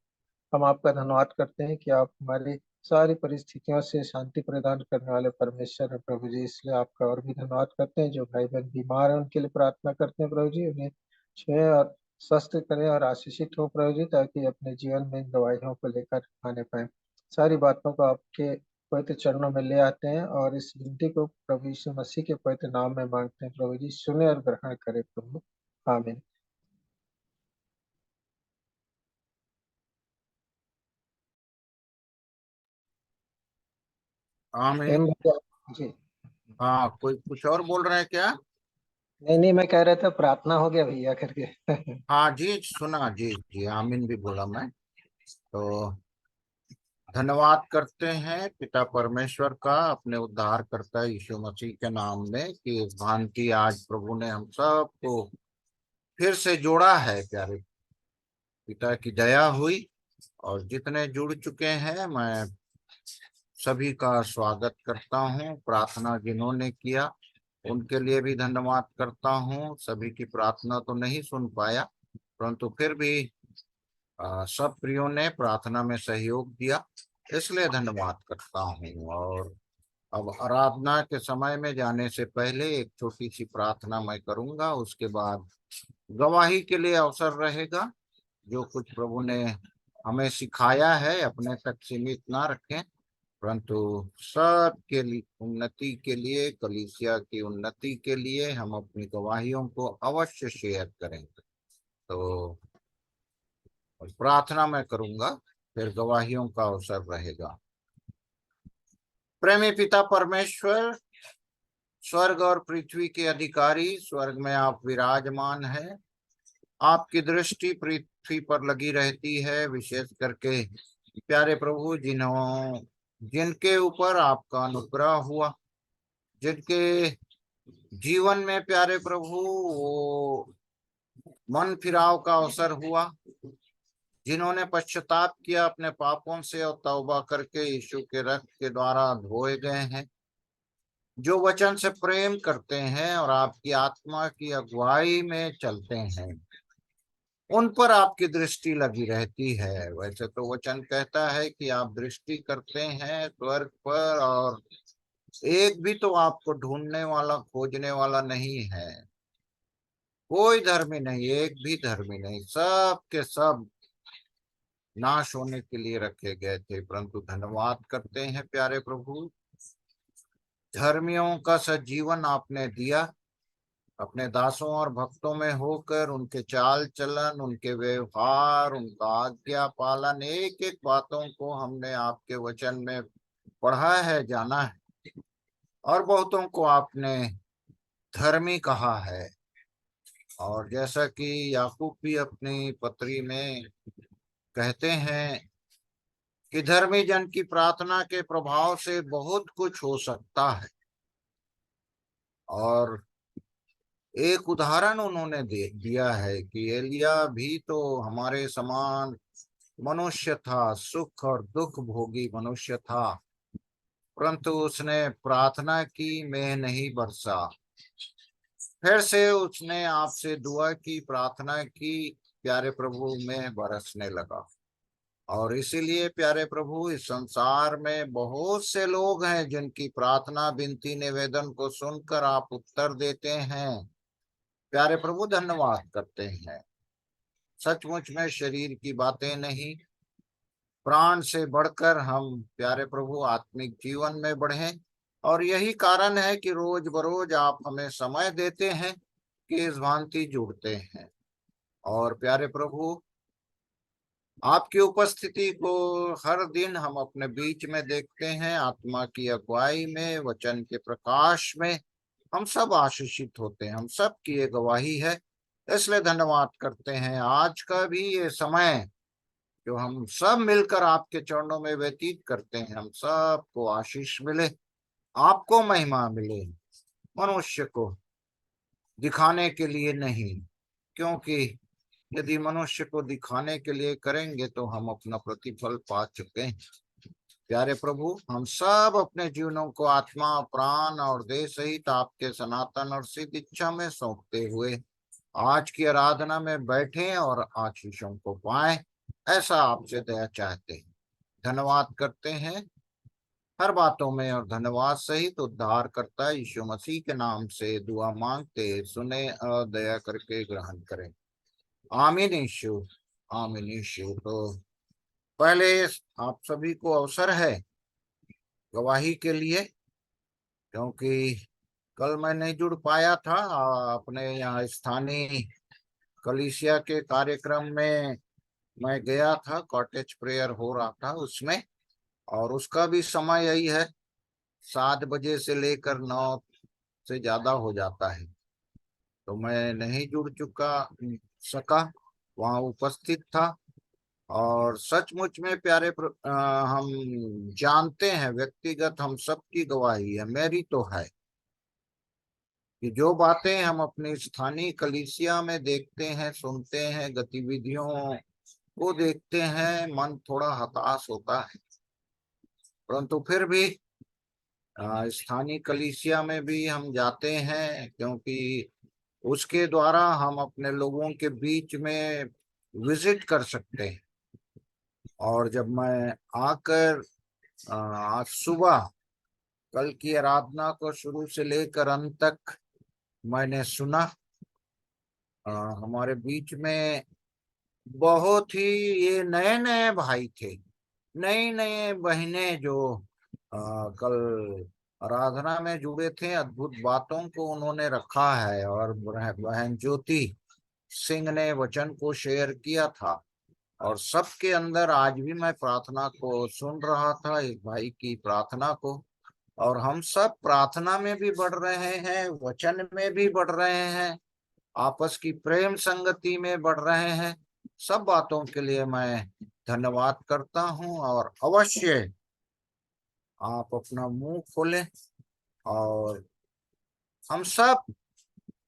हम आपका धन्यवाद करते हैं कि आप हमारी सारी परिस्थितियों से शांति प्रदान करने वाले परमेश्वर है प्रभु जी। इसलिए आपका और भी धन्यवाद करते हैं। जो भाई बहन बीमार है उनके लिए प्रार्थना करते हैं प्रभु जी, उन्हें छुए और स्वस्थ करें और आशीषित हो प्रभु जी, ताकि अपने जीवन में इन दवाइयों को लेकर आने पाए। सारी बातों को आपके पवित्र चरणों में ले आते हैं और इस विनती को प्रभु यीशु मसीह के पवित्र नाम में मांगते हैं प्रभु जी, सुने और ग्रहण करें प्रभु। आमीन। आमीन। एम भैया जी। हाँ, कोई कुछ और बोल रहे हैं क्या? नहीं नहीं, मैं कह रहा था प्रार्थना हो गया भैया करके हाँ जी, सुना जी जी, आमीन भी बोला मैं। तो धन्यवाद करते हैं पिता परमेश्वर का अपने उद्धारकर्ता यीशु मसीह के नाम में कि इस भांति आज प्रभु ने हम सबको फिर से जोड़ा है प्यारे पिता की दया हुई और जितने जुड़ चुके हैं मैं सभी का स्वागत करता हूँ। प्रार्थना जिन्होंने किया उनके लिए भी धन्यवाद करता हूँ। सभी की प्रार्थना तो नहीं सुन पाया, परंतु फिर भी सब प्रियों ने प्रार्थना में सहयोग दिया, इसलिए धन्यवाद करता हूँ। और अब आराधना के समय में जाने से पहले एक छोटी सी प्रार्थना मैं करूंगा, उसके बाद गवाही के लिए अवसर रहेगा। जो कुछ प्रभु ने हमें सिखाया है अपने तक सीमित ना रखें, परंतु सबके लिए उन्नति के लिए, कलीसिया की उन्नति के लिए हम अपनी गवाहियों को अवश्य शेयर करेंगे। तो प्रार्थना मैं करूंगा, फिर गवाहियों का अवसर रहेगा। प्रेमी पिता परमेश्वर, स्वर्ग और पृथ्वी के अधिकारी, स्वर्ग में आप विराजमान हैं। आपकी दृष्टि पृथ्वी पर लगी रहती है, विशेष करके प्यारे प्रभु जिनके ऊपर आपका अनुग्रह हुआ, जिनके जीवन में प्यारे प्रभु वो मन फिराव का अवसर हुआ, जिन्होंने पश्चाताप किया अपने पापों से और तौबा करके यीशु के रक्त के द्वारा धोए गए हैं, जो वचन से प्रेम करते हैं और आपकी आत्मा की अगुवाई में चलते हैं, उन पर आपकी दृष्टि लगी रहती है। वैसे तो वचन कहता है कि आप दृष्टि करते हैं स्वर्ग पर और एक भी तो आपको ढूंढने वाला, खोजने वाला नहीं है। कोई धर्मी नहीं, एक भी धर्मी नहीं, सब के सब नाश होने के लिए रखे गए थे। परंतु धन्यवाद करते हैं प्यारे प्रभु, धर्मियों का सजीवन आपने दिया, अपने दासों और भक्तों में होकर उनके चाल चलन, उनके व्यवहार, उनका आज्ञा पालन, एक एक बातों को हमने आपके वचन में पढ़ा है, जाना है, और बहुतों को आपने धर्मी कहा है। और जैसा कि याकूब भी अपनी पत्री में कहते हैं कि धर्मी जन की प्रार्थना के प्रभाव से बहुत कुछ हो सकता है। और एक उदाहरण उन्होंने दिया है कि एलिया भी तो हमारे समान मनुष्य था, सुख और दुख भोगी मनुष्य था, परंतु उसने प्रार्थना की, मेघ नहीं बरसा। फिर से उसने आपसे दुआ की, प्रार्थना की, प्यारे प्रभु में बरसने लगा। और इसीलिए प्यारे प्रभु, इस संसार में बहुत से लोग हैं जिनकी प्रार्थना, विनती, निवेदन को सुनकर आप उत्तर देते हैं। प्यारे प्रभु धन्यवाद करते हैं। सचमुच में शरीर की बातें नहीं, प्राण से बढ़कर हम प्यारे प्रभु आत्मिक जीवन में बढ़ें। और यही कारण है कि रोज बरोज आप हमें समय देते हैं कि इस भांति जुड़ते हैं। और प्यारे प्रभु, आपकी उपस्थिति को हर दिन हम अपने बीच में देखते हैं। आत्मा की अगुवाई में, वचन के प्रकाश में हम सब आशीषित होते हैं। हम सब की ये गवाही है, इसलिए धन्यवाद करते हैं। आज का भी ये समय जो हम सब मिलकर आपके चरणों में व्यतीत करते हैं, हम सबको आशीष मिले, आपको महिमा मिले, मनुष्य को दिखाने के लिए नहीं, क्योंकि यदि मनुष्य को दिखाने के लिए करेंगे तो हम अपना प्रतिफल पा चुके हैं। प्यारे प्रभु, हम सब अपने जीवनों को आत्मा, प्राण और देह सहित आपके सनातन और सिद्ध इच्छा में सौंपते हुए आज की आराधना में बैठे और आशीषों को पाएं, ऐसा आपसे दया चाहते हैं। धन्यवाद करते हैं हर बातों में, और धन्यवाद सहित उद्धार करता यीशु मसीह के नाम से दुआ मांगते, सुने और दया करके ग्रहण करें। आमीन यीशु, आमीन यीशु। तो पहले आप सभी को अवसर है गवाही के लिए, क्योंकि कल मैं नहीं जुड़ पाया था अपने यहाँ स्थानीय कलीसिया के कार्यक्रम में। मैं गया था, कॉटेज प्रेयर हो रहा था उसमें, और उसका भी समय यही है, 7 बजे से लेकर 9 से ज्यादा हो जाता है। तो मैं नहीं जुड़ सका, वहाँ उपस्थित था। और सचमुच में प्यारे हम जानते हैं, व्यक्तिगत हम सबकी गवाही है, मेरी तो है, कि जो बातें हम अपनी स्थानीय कलीसिया में देखते हैं, सुनते हैं, गतिविधियों को देखते हैं मन थोड़ा हताश होता है, परंतु फिर भी स्थानीय कलीसिया में भी हम जाते हैं, क्योंकि उसके द्वारा हम अपने लोगों के बीच में विजिट कर सकते हैं। और जब मैं आकर आज सुबह कल की आराधना को शुरू से लेकर अंत तक मैंने सुना, हमारे बीच में बहुत ही ये नए नए भाई थे, नई नए बहनें जो कल आराधना में जुड़े थे। अद्भुत बातों को उन्होंने रखा है, और बहन ज्योति सिंह ने वचन को शेयर किया था, और सबके अंदर आज भी मैं प्रार्थना को सुन रहा था, एक भाई की प्रार्थना को, और हम सब प्रार्थना में भी बढ़ रहे हैं, वचन में भी बढ़ रहे हैं, आपस की प्रेम संगति में बढ़ रहे हैं। सब बातों के लिए मैं धन्यवाद करता हूं, और अवश्य आप अपना मुंह खोलें और हम सब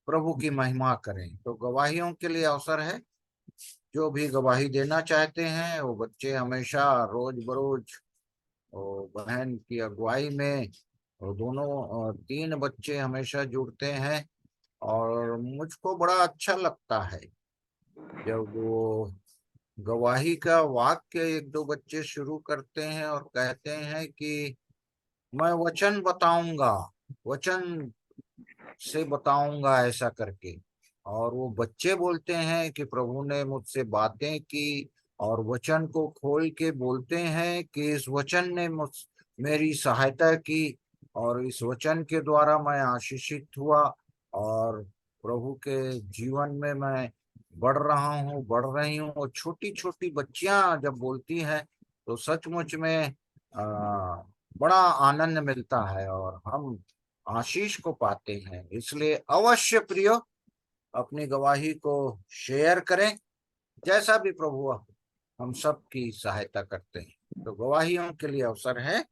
प्रभु की महिमा करें। तो गवाहियों के लिए अवसर है, जो भी गवाही देना चाहते हैं वो बच्चे हमेशा रोज बरोज बहन की अगुवाई में, और दोनों 3 बच्चे हमेशा जुड़ते हैं, और मुझको बड़ा अच्छा लगता है जब वो गवाही का वाक्य 1-2 बच्चे शुरू करते हैं और कहते हैं कि मैं वचन बताऊंगा, वचन से बताऊंगा ऐसा करके। और वो बच्चे बोलते हैं कि प्रभु ने मुझसे बातें की, और वचन को खोल के बोलते हैं कि इस वचन ने मेरी सहायता की, और इस वचन के द्वारा मैं आशीषित हुआ, और प्रभु के जीवन में मैं बढ़ रहा हूँ, बढ़ रही हूँ। और छोटी छोटी बच्चियां जब बोलती हैं तो सचमुच में बड़ा आनंद मिलता है, और हम आशीष को पाते हैं। इसलिए अवश्य प्रियो अपनी गवाही को शेयर करें, जैसा भी प्रभु हम सब की सहायता करते हैं। तो गवाहियों के लिए अवसर है।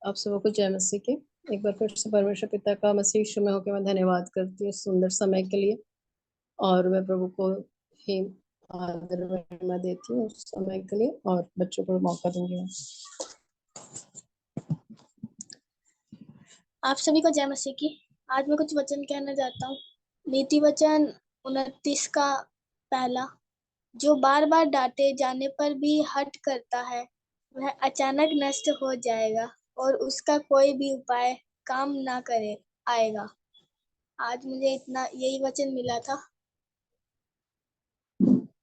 आप सबको जय मसीह की। एक बार फिर से परमेश्वर पिता का मसीह यीशु में होकर मैं धन्यवाद करती हूँ सुंदर समय के लिए, और मैं प्रभु को ही आदर महिमा देती हूँ उस समय के लिए, और बच्चों को मौका दूंगी। आप सभी को जय मसीह की। आज मैं कुछ वचन कहना चाहता हूँ। नीति वचन 29 का पहला, जो बार बार डांटे जाने पर भी हट करता है वह अचानक नष्ट हो जाएगा, और उसका कोई भी उपाय काम ना करे आएगा। आज मुझे इतना यही वचन मिला था,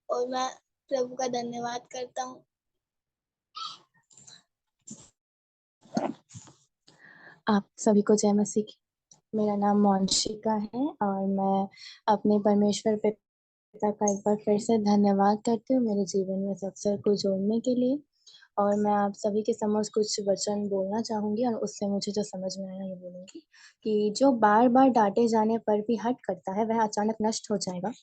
और मैं प्रभु का धन्यवाद करता हूँ। आप सभी को जय मसीह की। मेरा नाम मोंशिका है, और मैं अपने परमेश्वर पिता का एक बार फिर से धन्यवाद करती हूँ मेरे जीवन में इस अवसर को जोड़ने के लिए। और मैं आप सभी के समक्ष कुछ वचन बोलना चाहूंगी, और उससे मुझे जो समझ में आया ये बोलूंगी कि जो बार बार डांटे जाने पर भी हट करता है वह अचानक नष्ट हो जाएगा,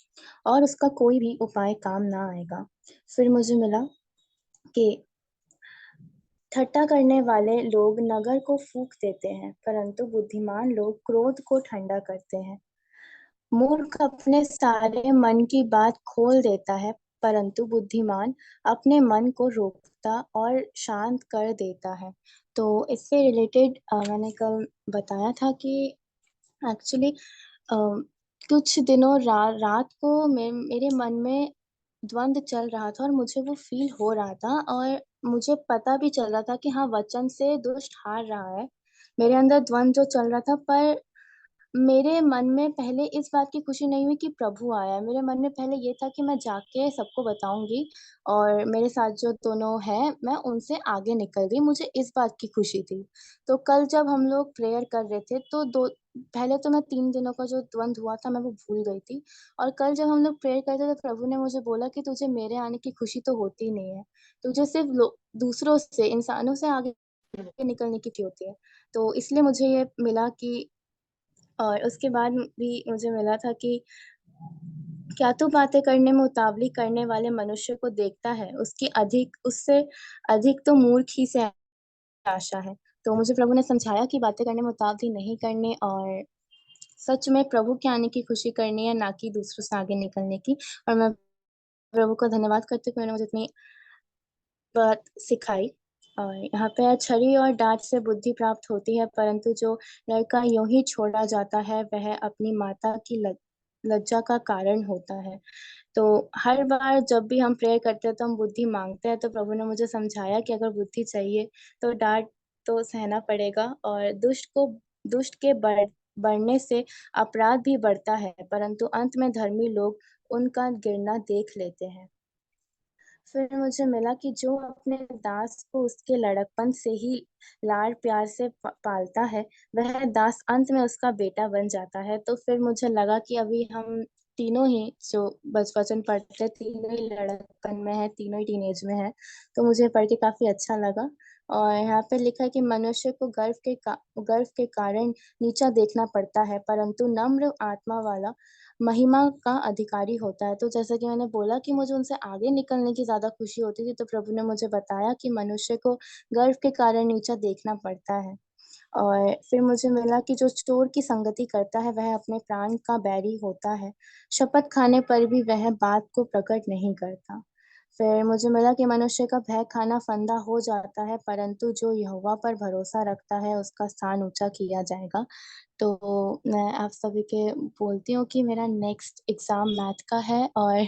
और उसका कोई भी उपाय काम ना आएगा। फिर मुझे मिला कि ठट्टा करने वाले लोग नगर को फूंक देते हैं, परंतु बुद्धिमान लोग क्रोध को ठंडा करते हैं। मूर्ख अपने सारे मन की बात खोल देता है, परंतु बुद्धिमान अपने मन को रोकता देता और शांत कर देता है। तो इससे रिलेटेड मैंने कल बताया था कि एक्चुअली कुछ दिनों रात को मेरे मन में द्वंद चल रहा था और मुझे वो फील हो रहा था और मुझे पता भी चल रहा था कि हाँ, वचन से दुष्ट हार रहा है। मेरे अंदर द्वंद जो चल रहा था, पर मेरे मन में पहले इस बात की खुशी नहीं हुई कि प्रभु आया। मेरे मन में पहले ये था कि मैं जाके सबको बताऊंगी और मेरे साथ जो दोनों हैं, मैं उनसे आगे निकल गई, मुझे इस बात की खुशी थी। तो कल जब हम लोग प्रेयर कर रहे थे, तो पहले तो मैं 3 दिनों का जो द्वंद हुआ था, मैं वो भूल गई थी। और कल जब हम लोग प्रेयर करते तो प्रभु ने मुझे बोला कि तुझे मेरे आने की खुशी तो होती नहीं है, तुझे सिर्फ दूसरों से, इंसानों से आगे निकलने की होती है। तो इसलिए मुझे ये मिला कि, और उसके बाद भी मुझे मिला था कि क्या तू बातें करने में उतावली करने वाले मनुष्य को देखता है, उससे अधिक तो मूर्ख ही से आशा है। तो मुझे प्रभु ने समझाया कि बातें करने में उतावली नहीं करनी और सच में प्रभु के आने की खुशी करनी है, ना कि दूसरों से आगे निकलने की। और मैं प्रभु का धन्यवाद करती हूँ कि उन्होंने मुझे इतनी बात सिखाई। और यहाँ पे छड़ी और डांट से बुद्धि प्राप्त होती है, परंतु जो लड़का यूं ही छोड़ा जाता है, वह अपनी माता की लज्जा का कारण होता है। तो हर बार जब भी हम प्रेयर करते हैं तो हम बुद्धि मांगते हैं, तो प्रभु ने मुझे समझाया कि अगर बुद्धि चाहिए तो डांट तो सहना पड़ेगा, और दुष्ट के बढ़ने से अपराध भी बढ़ता है, परंतु अंत में धर्मी लोग उनका गिरना देख लेते हैं। फिर मुझे मिला कि जो अपने दास को उसके लड़कपन से ही लाड़ प्यार से पालता है, वह दास अंत में उसका बेटा बन जाता है। तो फिर मुझे लगा कि अभी हम तीनों ही जो बचपन पढ़ते, तीनों ही लड़कपन में है, तीनों ही टीनेज में है। तो मुझे पढ़ के काफी अच्छा लगा। और यहाँ पे लिखा है कि मनुष्य को गर्व के कारण नीचा देखना पड़ता है, परंतु नम्र आत्मा वाला महिमा का अधिकारी होता है। तो जैसा कि मैंने बोला कि मुझे उनसे आगे निकलने की ज्यादा खुशी होती थी, तो प्रभु ने मुझे बताया कि मनुष्य को गर्व के कारण नीचा देखना पड़ता है। और फिर मुझे मिला कि जो चोर की संगति करता है, वह अपने प्राण का बैरी होता है। शपथ खाने पर भी वह बात को प्रकट नहीं करता। फिर मुझे मिला कि मनुष्य का भय खाना फंदा हो जाता है, परंतु जो यहोवा पर भरोसा रखता है, उसका स्थान ऊंचा किया जाएगा। तो मैं आप सभी के बोलती हूँ कि मेरा नेक्स्ट एग्जाम मैथ का है, और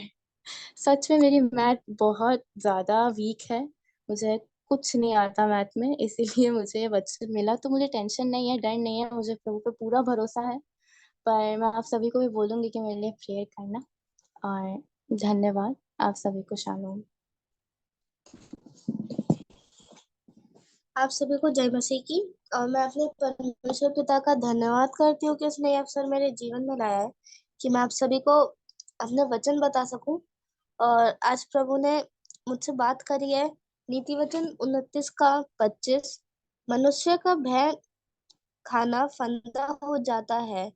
सच में मेरी मैथ बहुत ज़्यादा वीक है। मुझे कुछ नहीं आता मैथ में, इसीलिए मुझे ये वचन मिला। तो मुझे टेंशन नहीं है, डर नहीं है, मुझे प्रभु पे पूरा भरोसा है। पर मैं आप सभी को भी बोलूँगी कि मेरे लिए प्रेयर करना। और धन्यवाद आप सभी को। शालोम। आप सभी को जय मसीह की। और मैं अपने परमेश्वर पिता का धन्यवाद करती हूँ कि उसने ये अवसर मेरे जीवन में लाया है कि मैं आप सभी को अपने वचन बता सकूं। और आज प्रभु ने मुझसे बात करी है, नीति वचन 29 का 25। मनुष्य का भय खाना फंदा हो जाता है,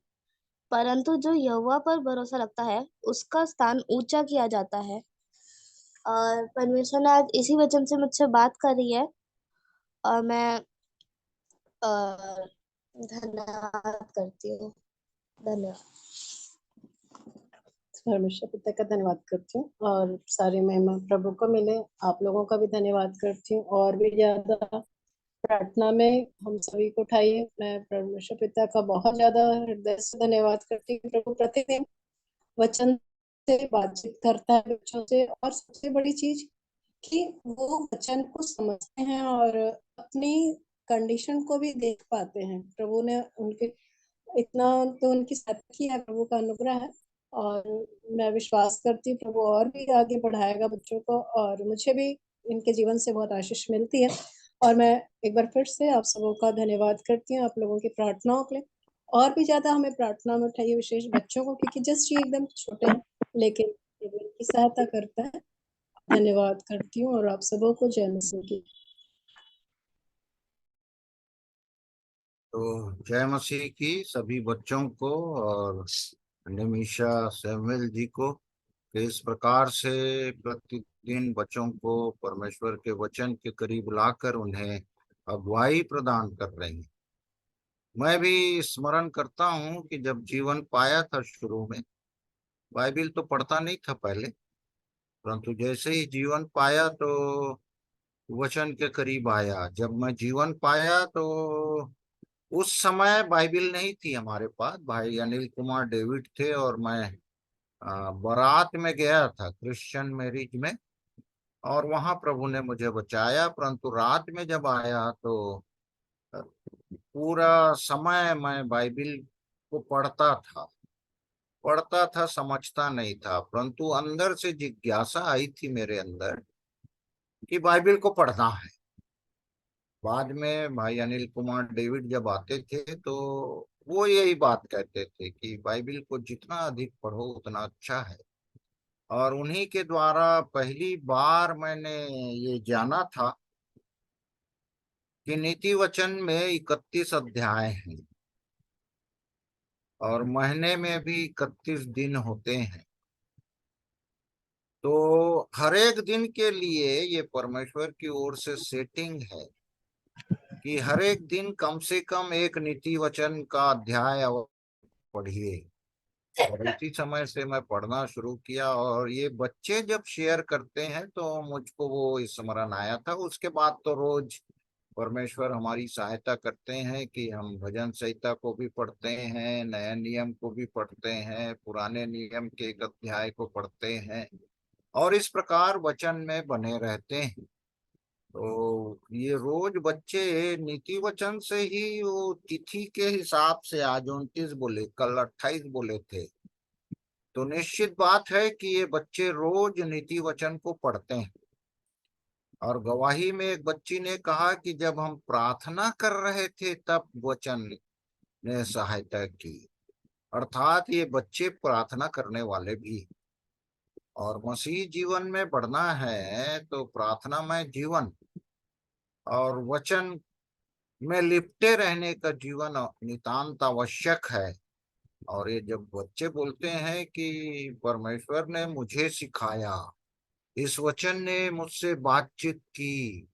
परंतु जो यहोवा पर भरोसा रखता है, उसका स्थान ऊंचा किया जाता है। और परमेश्वर ने आज इसी वचन से मुझसे बात करी है, और मैं धन्यवाद करती हूँ। धन्यवाद। परमेश्वर पिता का धन्यवाद करती हूँ, और सारी महिमा प्रभु को मिले। आप लोगों का भी धन्यवाद करती हूँ, और भी ज्यादा प्रार्थना में हम सभी को उठाइए। मैं परमेश्वर पिता का बहुत ज्यादा हृदय से धन्यवाद करती हूँ। प्रभु प्रतिदिन वचन से बातचीत करता है बच्चों से, और सबसे बड़ी चीज कि वो वचन को समझते हैं और अपनी कंडीशन को भी देख पाते हैं। प्रभु ने उनके इतना तो उनकी सत्य है, प्रभु का अनुग्रह है। और मैं विश्वास करती हूँ प्रभु और भी आगे बढ़ाएगा बच्चों को, और मुझे भी इनके जीवन से बहुत आशीष मिलती है। और मैं एक बार फिर से आप सबों का धन्यवाद करती हूँ, आप लोगों की प्रार्थनाओं के लिए। और भी ज्यादा हमें प्रार्थना में उठाइए, विशेष बच्चों को, क्योंकि जस्ट ये एकदम छोटे हैं, लेकिन प्रभु इनकी सहायता करता है। धन्यवाद करती हूँ, और आप सबों को जय मसीह की। तो जय मसीह की सभी बच्चों को और निमिषा सैमुअल जी को, कि इस प्रकार से प्रतिदिन बच्चों को परमेश्वर के वचन के करीब लाकर उन्हें अगुवाई प्रदान कर रहे हैं। मैं भी स्मरण करता हूँ कि जब जीवन पाया था शुरू में, बाइबिल तो पढ़ता नहीं था पहले, परंतु जैसे ही जीवन पाया तो वचन के करीब आया। जब मैं जीवन पाया तो उस समय बाइबिल नहीं थी हमारे पास। भाई अनिल कुमार डेविड थे और मैं बारात में गया था, क्रिश्चियन मैरिज में, और वहां प्रभु ने मुझे बचाया। परंतु रात में जब आया तो पूरा समय मैं बाइबिल को पढ़ता था, समझता नहीं था। परंतु अंदर से जिज्ञासा आई थी मेरे अंदर कि बाइबिल को पढ़ना है। बाद में भाई अनिल कुमार डेविड जब आते थे तो वो यही बात कहते थे कि बाइबिल को जितना अधिक पढ़ो उतना अच्छा है। और उन्हीं के द्वारा पहली बार मैंने ये जाना था कि नीति वचन में 31 अध्याय हैं और महीने में भी 31 दिन होते हैं। तो हर एक दिन के लिए ये परमेश्वर की ओर से सेटिंग है कि हर एक दिन कम से कम एक नीति वचन का अध्याय पढ़िए। और इसी समय से मैं पढ़ना शुरू किया और ये बच्चे जब शेयर करते हैं तो मुझको वो स्मरण आया था। उसके बाद तो रोज परमेश्वर हमारी सहायता करते हैं कि हम भजन संहिता को भी पढ़ते हैं, नया नियम को भी पढ़ते हैं, पुराने नियम के एक अध्याय को पढ़ते हैं और इस प्रकार वचन में बने रहते हैं। तो ये रोज बच्चे नीति वचन से ही, वो तिथि के हिसाब से आज 29 बोले, कल 28 बोले थे, तो निश्चित बात है कि ये बच्चे रोज नीति वचन को पढ़ते हैं। और गवाही में एक बच्ची ने कहा कि जब हम प्रार्थना कर रहे थे तब वचन ने सहायता की। अर्थात ये बच्चे प्रार्थना करने वाले भी। और मसीह जीवन में बढ़ना है तो प्रार्थना में जीवन और वचन में लिपटे रहने का जीवन नितांत आवश्यक है। और ये जब बच्चे बोलते हैं कि परमेश्वर ने मुझे सिखाया, इस वचन ने मुझसे बातचीत की,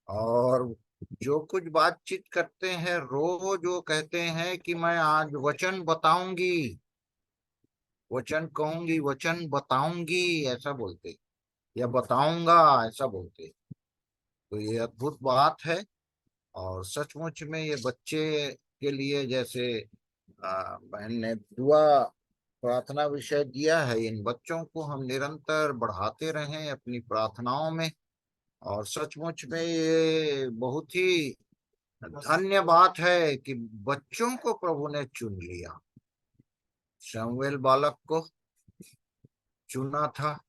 और जो कुछ बातचीत करते हैं रोज वो कहते हैं कि मैं आज वचन बताऊंगी, वचन कहूंगी, वचन बताऊंगी, ऐसा बोलते, या बताऊंगा ऐसा बोलते। तो ये अद्भुत बात है। और सचमुच में ये बच्चे के लिए जैसे बहन ने दुआ प्रार्थना विषय दिया है, इन बच्चों को हम निरंतर बढ़ाते रहें अपनी प्रार्थनाओं में। और सचमुच में ये बहुत ही धन्य बात है कि बच्चों को प्रभु ने चुन लिया। शमूएल बालक को चुना था,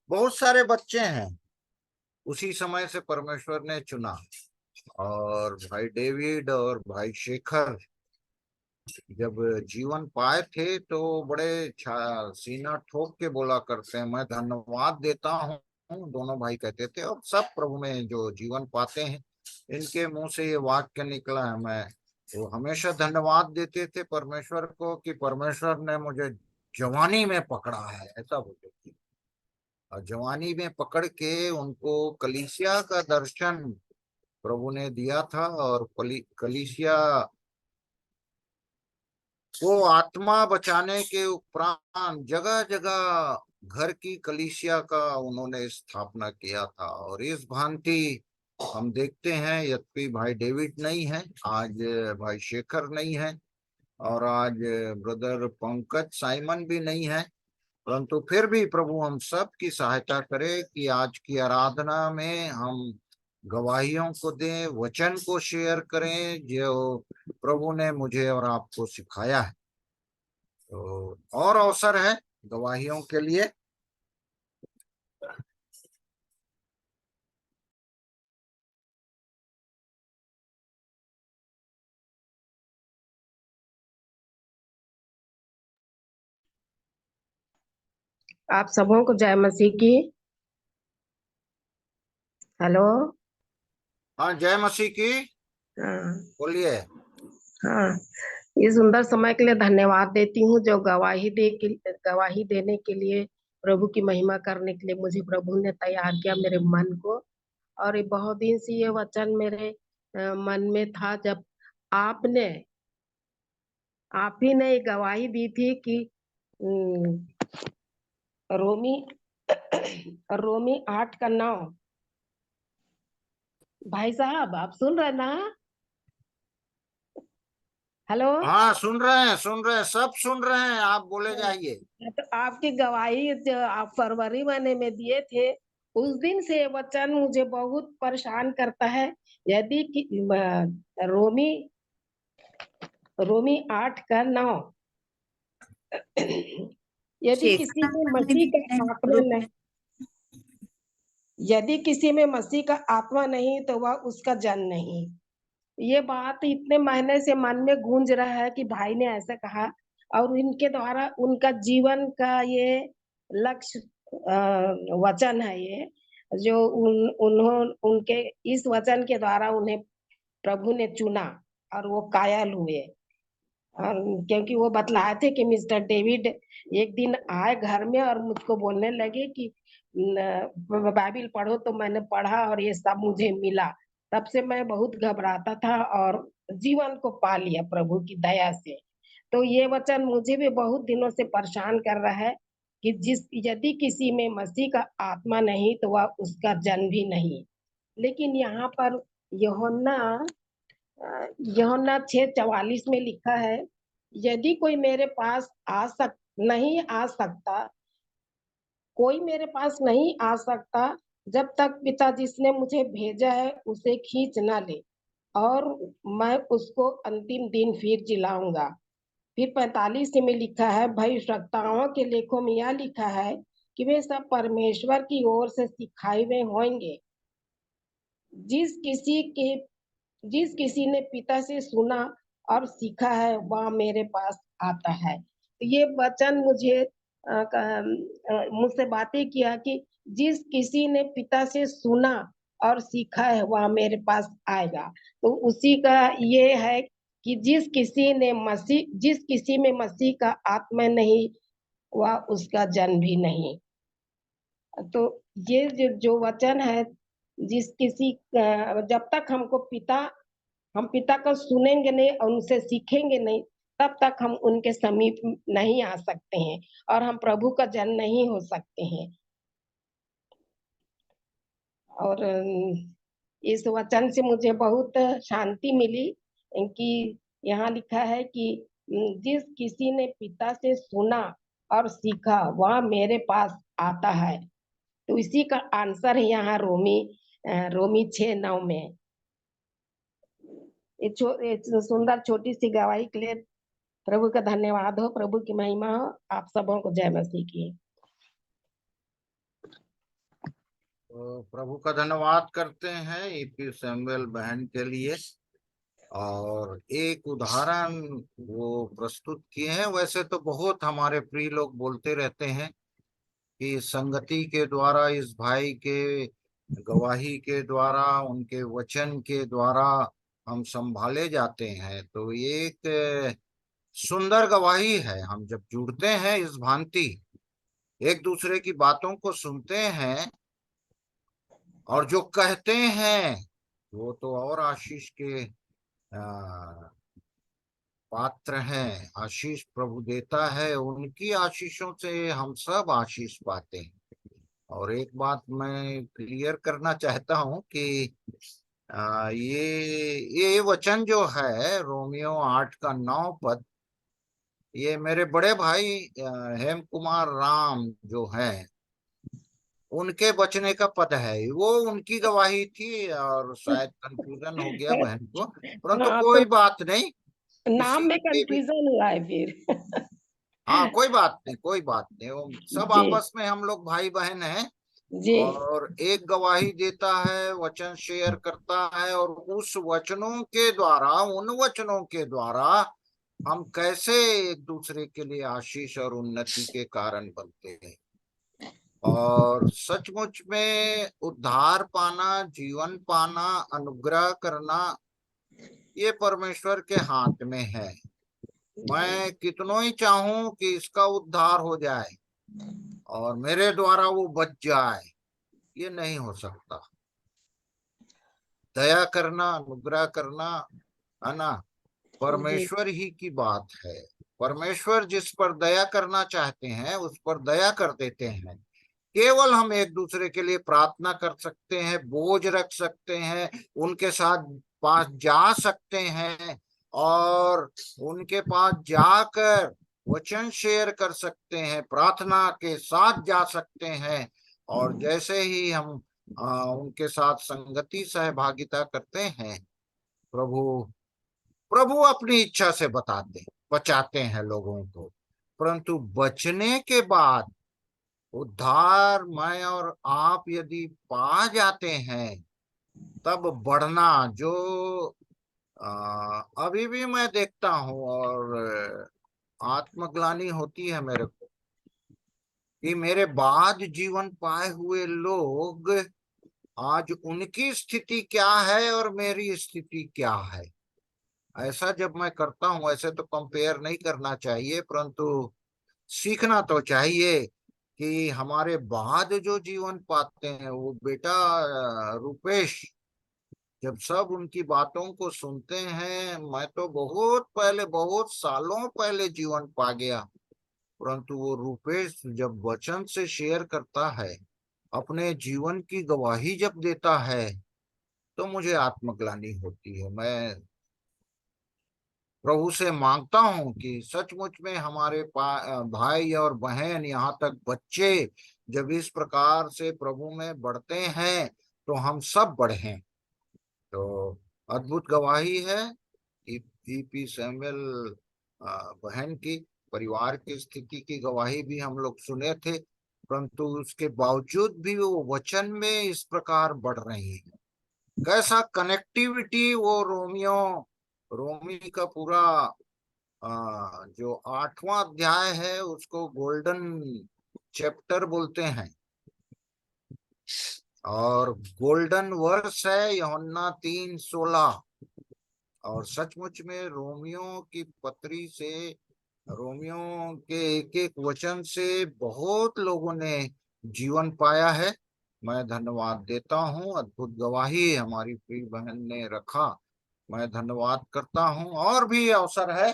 बहुत सारे बच्चे हैं, उसी समय से परमेश्वर ने चुना। और भाई डेविड और भाई शेखर जब जीवन पाए थे तो बड़े सीना ठोक के बोला करते हैं, मैं धन्यवाद देता हूँ। दोनों भाई कहते थे, और सब प्रभु में जो जीवन पाते हैं इनके मुंह से ये वाक्य निकला है। मैं वो हमेशा धन्यवाद देते थे परमेश्वर को कि परमेश्वर ने मुझे जवानी में पकड़ा है, ऐसा बोलते थे। और जवानी में पकड़ के उनको कलीसिया का दर्शन प्रभु ने दिया था। और कलीसिया वो आत्मा बचाने के उपरांत जगह जगह घर की कलीसिया का उन्होंने स्थापना किया था। और इस भांति हम देखते हैं, यद्यपि भाई डेविड नहीं है आज, भाई शेखर नहीं है, और आज ब्रदर पंकज साइमन भी नहीं है, परंतु फिर भी प्रभु हम सब की सहायता करे कि आज की आराधना में हम गवाहियों को दें, वचन को शेयर करें जो प्रभु ने मुझे और आपको सिखाया है। तो और अवसर है गवाहियों के लिए। आप सबों को जय मसीह की। हेलो। हाँ, जय मसीह की। हाँ बोलिए। हाँ, ये सुंदर समय के लिए धन्यवाद देती हूँ जो गवाही देने के लिए, प्रभु की महिमा करने के लिए मुझे प्रभु ने तैयार किया मेरे मन को। और ये बहुत दिन से ये वचन मेरे मन में था, जब आप ही ने गवाही दी थी कि रोमी रोमी 8 का 9 भाई साहब आप सुन रहे ना? हेलो। हाँ सुन रहे हैं, सब सुन रहे हैं, आप बोले जाइए। तो आपकी गवाही जो आप फरवरी महीने में दिए थे, उस दिन से ये वचन मुझे बहुत परेशान करता है। यदि रोमी रोमी 8:9, यदि किसी में मसीह का आत्मा नहीं, यदि किसी में मसीह का आत्मा नहीं तो वह उसका जन नहीं। ये बात इतने महीने से मन में गूंज रहा है कि भाई ने ऐसा कहा, और इनके द्वारा उनका जीवन का ये लक्ष्य वचन है, ये जो उनके इस वचन के द्वारा उन्हें प्रभु ने चुना और वो कायल हुए। और क्योंकि वो बतलाए थे कि मिस्टर डेविड एक दिन आए घर में और मुझको बोलने लगे कि बाइबिल पढ़ो, तो मैंने पढ़ा और ये सब मुझे मिला। तब से मैं बहुत घबराता था और जीवन को पा लिया प्रभु की दया से। तो ये वचन मुझे भी बहुत दिनों से परेशान कर रहा है कि यदि किसी में मसीह का आत्मा नहीं तो वह उसका जन भी नहीं। लेकिन यहाँ पर यूहन्ना यूहन्ना 6:44 में लिखा है, यदि कोई मेरे पास नहीं आ सकता, कोई मेरे पास नहीं आ सकता जब तक पिता जिसने मुझे भेजा है उसे खींच ना ले, और मैं उसको अंतिम दिन फिर जिलाऊंगा। फिर 45 में लिखा है, भविष्यवक्ताओं के लेखों में यह लिखा है कि वे सब परमेश्वर की ओर से सिखाए हुए होंगे। जिस किसी के जिस किसी ने पिता से सुना और सीखा है वह मेरे पास आता है। तो ये वचन मुझे मुझसे बातें किया कि जिस किसी ने पिता से सुना और सीखा है वह मेरे पास आएगा। तो उसी का ये है कि जिस किसी में मसीह का आत्मा नहीं वह उसका जन भी नहीं। तो ये जो वचन है, जब तक हम पिता को सुनेंगे नहीं और उनसे सीखेंगे नहीं, तब तक हम उनके समीप नहीं आ सकते हैं और हम प्रभु का जन नहीं हो सकते हैं। और इस वचन से मुझे बहुत शांति मिली कि यहाँ लिखा है कि जिस किसी ने पिता से सुना और सीखा वह मेरे पास आता है। तो इसी का आंसर है यहाँ रोमी 6:9 में। एक सुंदर छोटी सी गवाही के लिए प्रभु का धन्यवाद हो, प्रभु की महिमा हो। आप सबों को जय मसीह की। तो प्रभु का धन्यवाद करते हैं ईपी सैमुअल बहन के लिए, और एक उदाहरण वो प्रस्तुत किए हैं। वैसे तो बहुत हमारे प्रिय लोग बोलते रहते हैं कि संगति के द्वारा, इस भाई के गवाही के द्वारा, उनके वचन के द्वारा हम संभाले जाते हैं। तो ये एक सुंदर गवाही है। हम जब जुड़ते हैं इस भांति, एक दूसरे की बातों को सुनते हैं और जो कहते हैं वो तो और आशीष के पात्र हैं। आशीष प्रभु देता है, उनकी आशीषों से हम सब आशीष पाते हैं। और एक बात मैं क्लियर करना चाहता हूं कि ये वचन जो है रोमियो 8:9, ये मेरे बड़े भाई हेम कुमार राम जो हैं, उनके बचने का पद है। वो उनकी गवाही थी और शायद कंफ्यूजन हो गया बहन को, परंतु हाँ, कोई तो बात नहीं। नाम किसी में के भी, कंफ्यूजन हुआ है फिर। हाँ कोई बात नहीं, कोई बात नहीं। वो सब जी आपस में हम लोग भाई बहन हैं। जी और एक गवाही देता है, वचन शेयर करता है, और उस वचनों के द्वारा, उन वचनों के द्वारा हम कैसे एक दूसरे के लिए आशीष और उन्नति के कारण बनते हैं। और सचमुच में उद्धार पाना, जीवन पाना, अनुग्रह करना, ये परमेश्वर के हाथ में है। मैं कितनों ही चाहूं कि इसका उद्धार हो जाए और मेरे द्वारा वो बच जाए, ये नहीं हो सकता। दया करना, अनुग्रह करना, है ना, जी परमेश्वर ही की बात है। परमेश्वर जिस पर दया करना चाहते हैं उस पर दया कर देते हैं। केवल हम एक दूसरे के लिए प्रार्थना कर सकते हैं, बोझ रख सकते हैं, उनके साथ पास जा सकते हैं और उनके पास जाकर वचन शेयर कर सकते हैं, प्रार्थना के साथ जा सकते हैं। और जैसे ही हम उनके साथ संगति सहभागिता करते हैं, प्रभु प्रभु अपनी इच्छा से बचाते हैं लोगों को, परंतु बचने के बाद उद्धार मैं और आप यदि पा जाते हैं, तब बढ़ना जो अभी भी मैं देखता हूं और आत्मग्लानि होती है मेरे को कि मेरे बाद जीवन पाए हुए लोग आज उनकी स्थिति क्या है और मेरी स्थिति क्या है। ऐसा जब मैं करता हूं, ऐसे तो कंपेयर नहीं करना चाहिए, परंतु सीखना तो चाहिए कि हमारे बाद जो जीवन पाते हैं वो बेटा रूपेश, जब सब उनकी बातों को सुनते हैं, मैं तो बहुत पहले, बहुत सालों पहले जीवन पा गया, परंतु वो रूपेश जब वचन से शेयर करता है, अपने जीवन की गवाही जब देता है, तो मुझे आत्मग्लानि होती है। मैं प्रभु से मांगता हूं कि सचमुच में हमारे भाई और बहन, यहाँ तक बच्चे जब इस प्रकार से प्रभु में बढ़ते हैं, तो हम सब बढ़ें। तो अद्भुत गवाही है ईपी सैमुअल बहन की, परिवार की स्थिति की गवाही भी हम लोग सुने थे, परंतु उसके बावजूद भी वो वचन में इस प्रकार बढ़ रही है। कैसा कनेक्टिविटी वो रोमी का पूरा जो 8वां अध्याय है उसको गोल्डन चैप्टर बोलते हैं, और गोल्डन वर्स है यूहन्ना 3:16। और सचमुच में रोमियो की पत्री से, रोमियो के एक एक वचन से बहुत लोगों ने जीवन पाया है। मैं धन्यवाद देता हूं, अद्भुत गवाही हमारी प्रिय बहन ने रखा, मैं धन्यवाद करता हूं। और भी अवसर है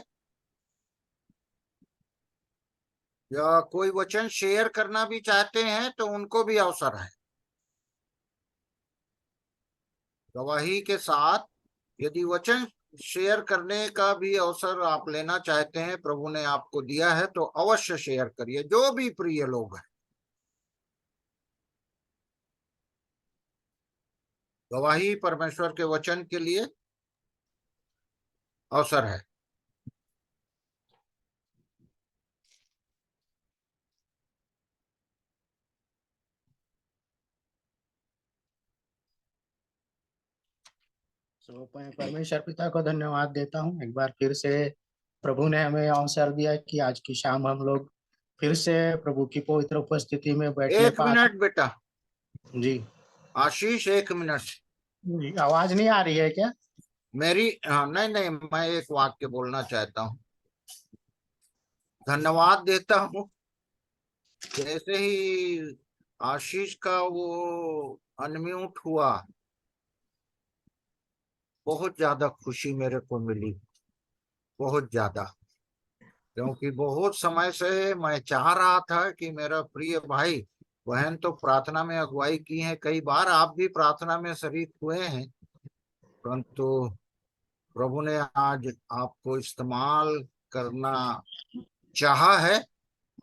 या कोई वचन शेयर करना भी चाहते हैं तो उनको भी अवसर है। गवाही के साथ यदि वचन शेयर करने का भी अवसर आप लेना चाहते हैं, प्रभु ने आपको दिया है, तो अवश्य शेयर करिए, जो भी प्रिय लोग हैं। गवाही परमेश्वर के वचन के लिए अवसर है। तो परमेश्वर पिता को धन्यवाद देता हूँ एक बार फिर से। प्रभु ने हमें अवसर दिया कि आज की शाम हम लोग फिर से प्रभु की पवित्र उपस्थिति में बैठने एक मिनट बेटा, जी आशीष, 1 मिनट। जी, आवाज नहीं आ रही है क्या मेरी? नहीं नहीं, मैं एक वाक्य बोलना चाहता हूँ। धन्यवाद देता हूँ, जैसे ही आशीष का वो अनम्यूट हुआ, बहुत ज्यादा खुशी मेरे को मिली, बहुत ज्यादा, क्योंकि बहुत समय से मैं चाह रहा था कि मेरा प्रिय भाई बहन तो प्रार्थना में अगुवाई की है, कई बार आप भी प्रार्थना में शरीक हुए हैं, परंतु प्रभु ने आज आपको इस्तेमाल करना चाहा है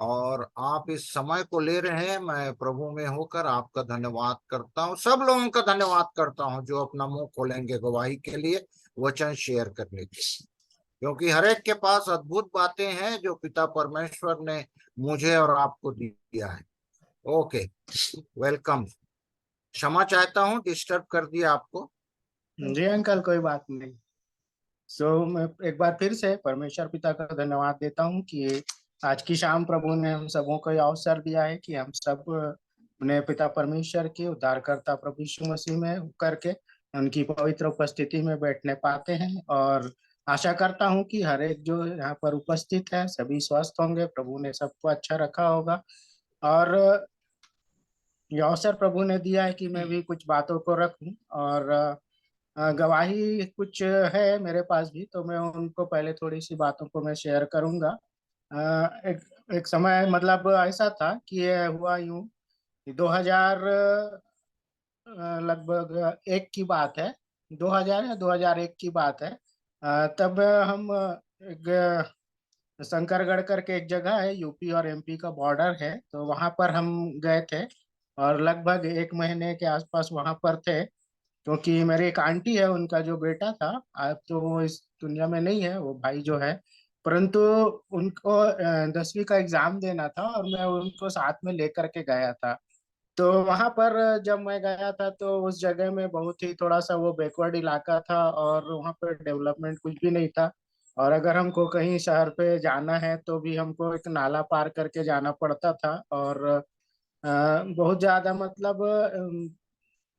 और आप इस समय को ले रहे हैं। मैं प्रभु में होकर आपका धन्यवाद करता हूँ, सब लोगों का धन्यवाद करता हूँ जो अपना मुंह खोलेंगे गवाही के लिए, वचन शेयर करने के लिए, क्योंकि हर एक के पास अद्भुत बातें हैं जो पिता परमेश्वर ने मुझे और आपको दिया है। Okay, welcome. क्षमा चाहता हूँ डिस्टर्ब कर दिया आपको। जी अंकल, कोई बात नहीं। सो मैं एक बार फिर से परमेश्वर पिता का धन्यवाद देता हूँ कि आज की शाम प्रभु ने हम सबों को अवसर दिया है कि हम सब अपने पिता परमेश्वर के उद्धारकर्ता प्रभु यीशु मसीह में करके उनकी पवित्र उपस्थिति में बैठने पाते हैं। और आशा करता हूँ कि हर एक जो यहाँ पर उपस्थित है सभी स्वस्थ होंगे, प्रभु ने सबको अच्छा रखा होगा। और ये अवसर प्रभु ने दिया है कि मैं भी कुछ बातों को रखूं, और गवाही कुछ है मेरे पास भी, तो मैं उनको पहले थोड़ी सी बातों को मैं शेयर करूंगा। एक एक समय मतलब ऐसा था कि ये हुआ यूं 2000 लगभग एक की बात है, 2000 या 2001 की बात है। तब हम एक शंकरगढ़ करके एक जगह है, यूपी और एमपी का बॉर्डर है, तो वहां पर हम गए थे और लगभग एक महीने के आसपास वहां पर थे। क्योंकि मेरी एक आंटी है, उनका जो बेटा था, अब तो वो इस दुनिया में नहीं है, वो भाई जो है, परंतु उनको 10वीं का एग्जाम देना था और मैं उनको साथ में लेकर के गया था। तो वहां पर जब मैं गया था तो उस जगह में बहुत ही थोड़ा सा वो बैकवर्ड इलाका था और वहां पर डेवलपमेंट कुछ भी नहीं था। और अगर हमको कहीं शहर पे जाना है तो भी हमको एक नाला पार करके जाना पड़ता था। और बहुत ज्यादा मतलब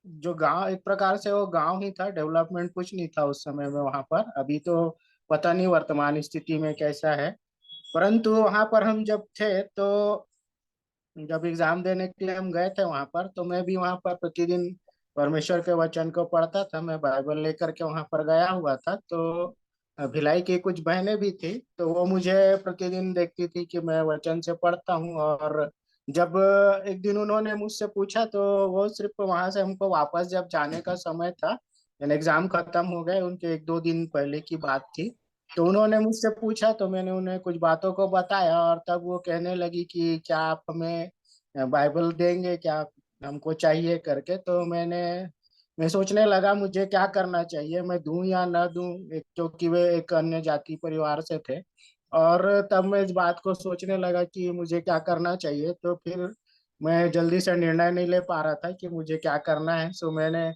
जो गांव, एक प्रकार से वो गांव ही था, डेवलपमेंट कुछ नहीं था उस समय में वहां पर। अभी तो पता नहीं वर्तमान स्थिति में कैसा है, परंतु वहां पर हम जब थे तो जब एग्जाम देने के लिए हम गए थे वहां पर, तो मैं भी वहां पर प्रतिदिन परमेश्वर के वचन को पढ़ता था। मैं बाइबल लेकर के वहां पर गया हुआ था। तो भिलाई की कुछ बहनें भी थी, तो वो मुझे प्रतिदिन देखती थी कि मैं वचन से पढ़ता हूँ। और जब एक दिन उन्होंने मुझसे पूछा, तो वो सिर्फ वहां से हमको वापस जब जाने का समय था, एग्जाम खत्म हो गए, उनके एक दो दिन पहले की बात थी, तो उन्होंने मुझसे पूछा, तो मैंने उन्हें कुछ बातों को बताया। और तब वो कहने लगी कि क्या आप हमें बाइबल देंगे, क्या हमको चाहिए करके। तो मैं सोचने लगा मुझे क्या करना चाहिए, मैं दूं या ना दूं, एक क्योंकि वे एक अन्य जाति परिवार से थे। और तब मैं इस बात को सोचने लगा कि मुझे क्या करना चाहिए। तो फिर मैं जल्दी से निर्णय नहीं ले पा रहा था कि मुझे क्या करना है। सो मैंने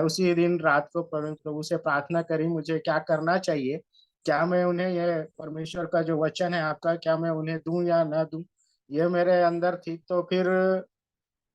उसी दिन रात को प्रभु से प्रार्थना करी, मुझे क्या करना चाहिए, क्या मैं उन्हें, ये परमेश्वर का जो वचन है आपका, क्या मैं उन्हें दूं या ना दूं, ये मेरे अंदर थी। तो फिर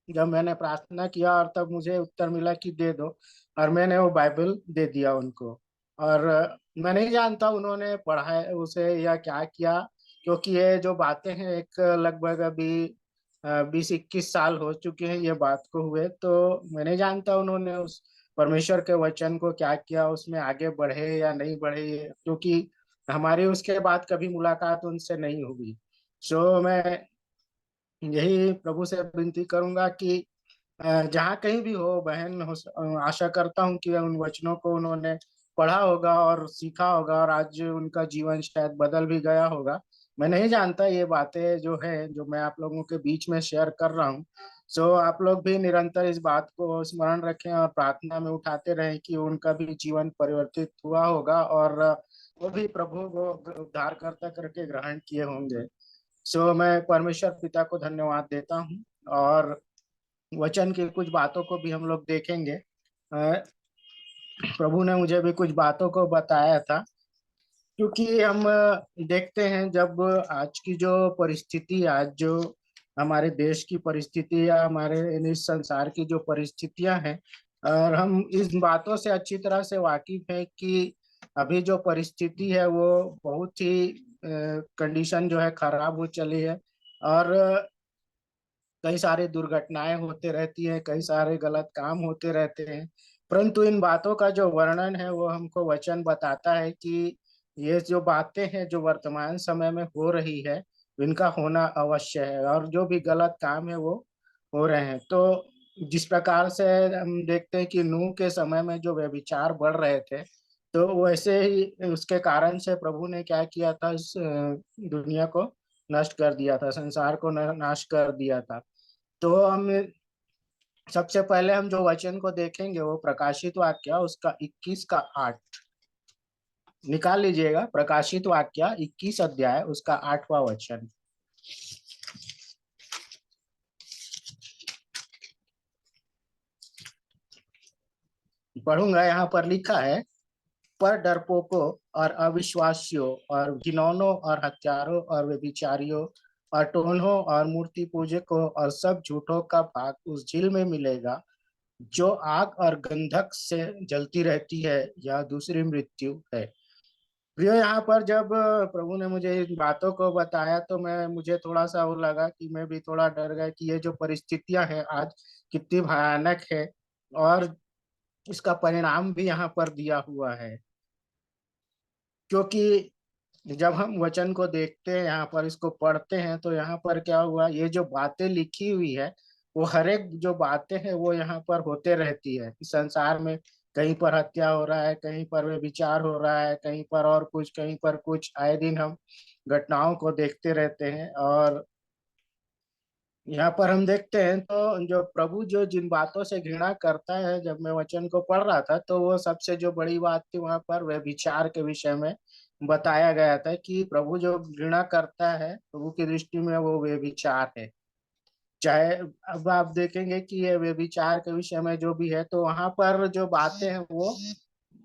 जब मैंने प्रार्थना किया और तब मुझे उत्तर मिला कि दे दो, और मैंने वो बाइबल दे दिया उनको। और मैं नहीं जानता उन्होंने पढ़ा है उसे या क्या किया, क्योंकि ये जो बातें हैं एक लगभग अभी 20-21 साल हो चुके हैं ये बात को हुए। तो मैं नहीं जानता उन्होंने उस परमेश्वर के वचन को क्या किया, उसमें आगे बढ़े या नहीं बढ़े, क्योंकि हमारी उसके बाद कभी मुलाकात उनसे नहीं हुई। सो मैं यही प्रभु से विनती करूंगा कि जहाँ कहीं भी हो बहन हो, आशा करता हूँ कि उन वचनों को उन्होंने पढ़ा होगा और सीखा होगा और आज उनका जीवन शायद बदल भी गया होगा। मैं नहीं जानता, ये बातें जो है जो मैं आप लोगों के बीच में शेयर कर रहा हूँ। सो आप लोग भी निरंतर इस बात को स्मरण रखें और प्रार्थना में उठाते रहें कि उनका भी जीवन परिवर्तित हुआ होगा और वो भी प्रभु को उद्धारकर्ता करके ग्रहण किए होंगे। सो मैं परमेश्वर पिता को धन्यवाद देता हूँ। और वचन की कुछ बातों को भी हम लोग देखेंगे। प्रभु ने मुझे भी कुछ बातों को बताया था, क्योंकि हम देखते हैं जब आज की जो परिस्थिति, आज जो हमारे देश की परिस्थिति या हमारे इस संसार की जो परिस्थितियां हैं, और हम इस बातों से अच्छी तरह से वाकिफ हैं कि अभी जो परिस्थिति है वो बहुत ही कंडीशन जो है खराब हो चली है। और कई सारे दुर्घटनाएं होते रहती हैं, कई सारे गलत काम होते रहते हैं, परंतु इन बातों का जो वर्णन है वो हमको वचन बताता है कि ये जो बातें हैं जो वर्तमान समय में हो रही है, इनका होना अवश्य है, और जो भी गलत काम है वो हो रहे हैं। तो जिस प्रकार से हम देखते हैं कि नूह के समय में जो व्यभिचार बढ़ रहे थे, तो वैसे ही उसके कारण से प्रभु ने क्या किया था, इस दुनिया को नष्ट कर दिया था, संसार को नाश कर दिया था। तो हम सबसे पहले हम जो वचन को देखेंगे वो प्रकाशित वाक्य उसका 21 का 8 निकाल लीजिएगा। प्रकाशित वाक्य 21 अध्याय उसका 8वां वचन। पढ़ूंगा। यहाँ पर लिखा है, पर डरपोकों और अविश्वासियों और घिनौनों और हत्यारों और व्यभिचारियों और टोन्हों और मूर्ति पूजकों और सब झूठों का भाग उस झील में मिलेगा जो आग और गंधक से जलती रहती है, यह दूसरी मृत्यु है। प्रियो, यहाँ पर जब प्रभु ने मुझे इन बातों को बताया तो मुझे थोड़ा सा वो लगा कि मैं भी थोड़ा डर गया कि ये जो परिस्थितियां हैं आज कितनी भयानक है, और इसका परिणाम भी यहाँ पर दिया हुआ है। क्योंकि जब हम वचन को देखते हैं, यहाँ पर इसको पढ़ते हैं, तो यहाँ पर क्या हुआ, ये जो बातें लिखी हुई है वो हर एक जो बातें हैं वो यहाँ पर होते रहती है। इस संसार में कहीं पर हत्या हो रहा है, कहीं पर व्यभिचार हो रहा है, कहीं पर और कुछ, कहीं पर कुछ, आए दिन हम घटनाओं को देखते रहते हैं। और यहाँ पर हम देखते हैं तो जो प्रभु जो जिन बातों से घृणा करता है, जब मैं वचन को पढ़ रहा था तो वो सबसे जो बड़ी बात थी वहां पर व्यभिचार के विषय में बताया गया था कि प्रभु जो घृणा करता है प्रभु की दृष्टि में वो व्यभिचार है। चाहे अब आप देखेंगे कि ये व्यभिचार के विषय में जो भी है तो वहां पर जो बातें हैं वो,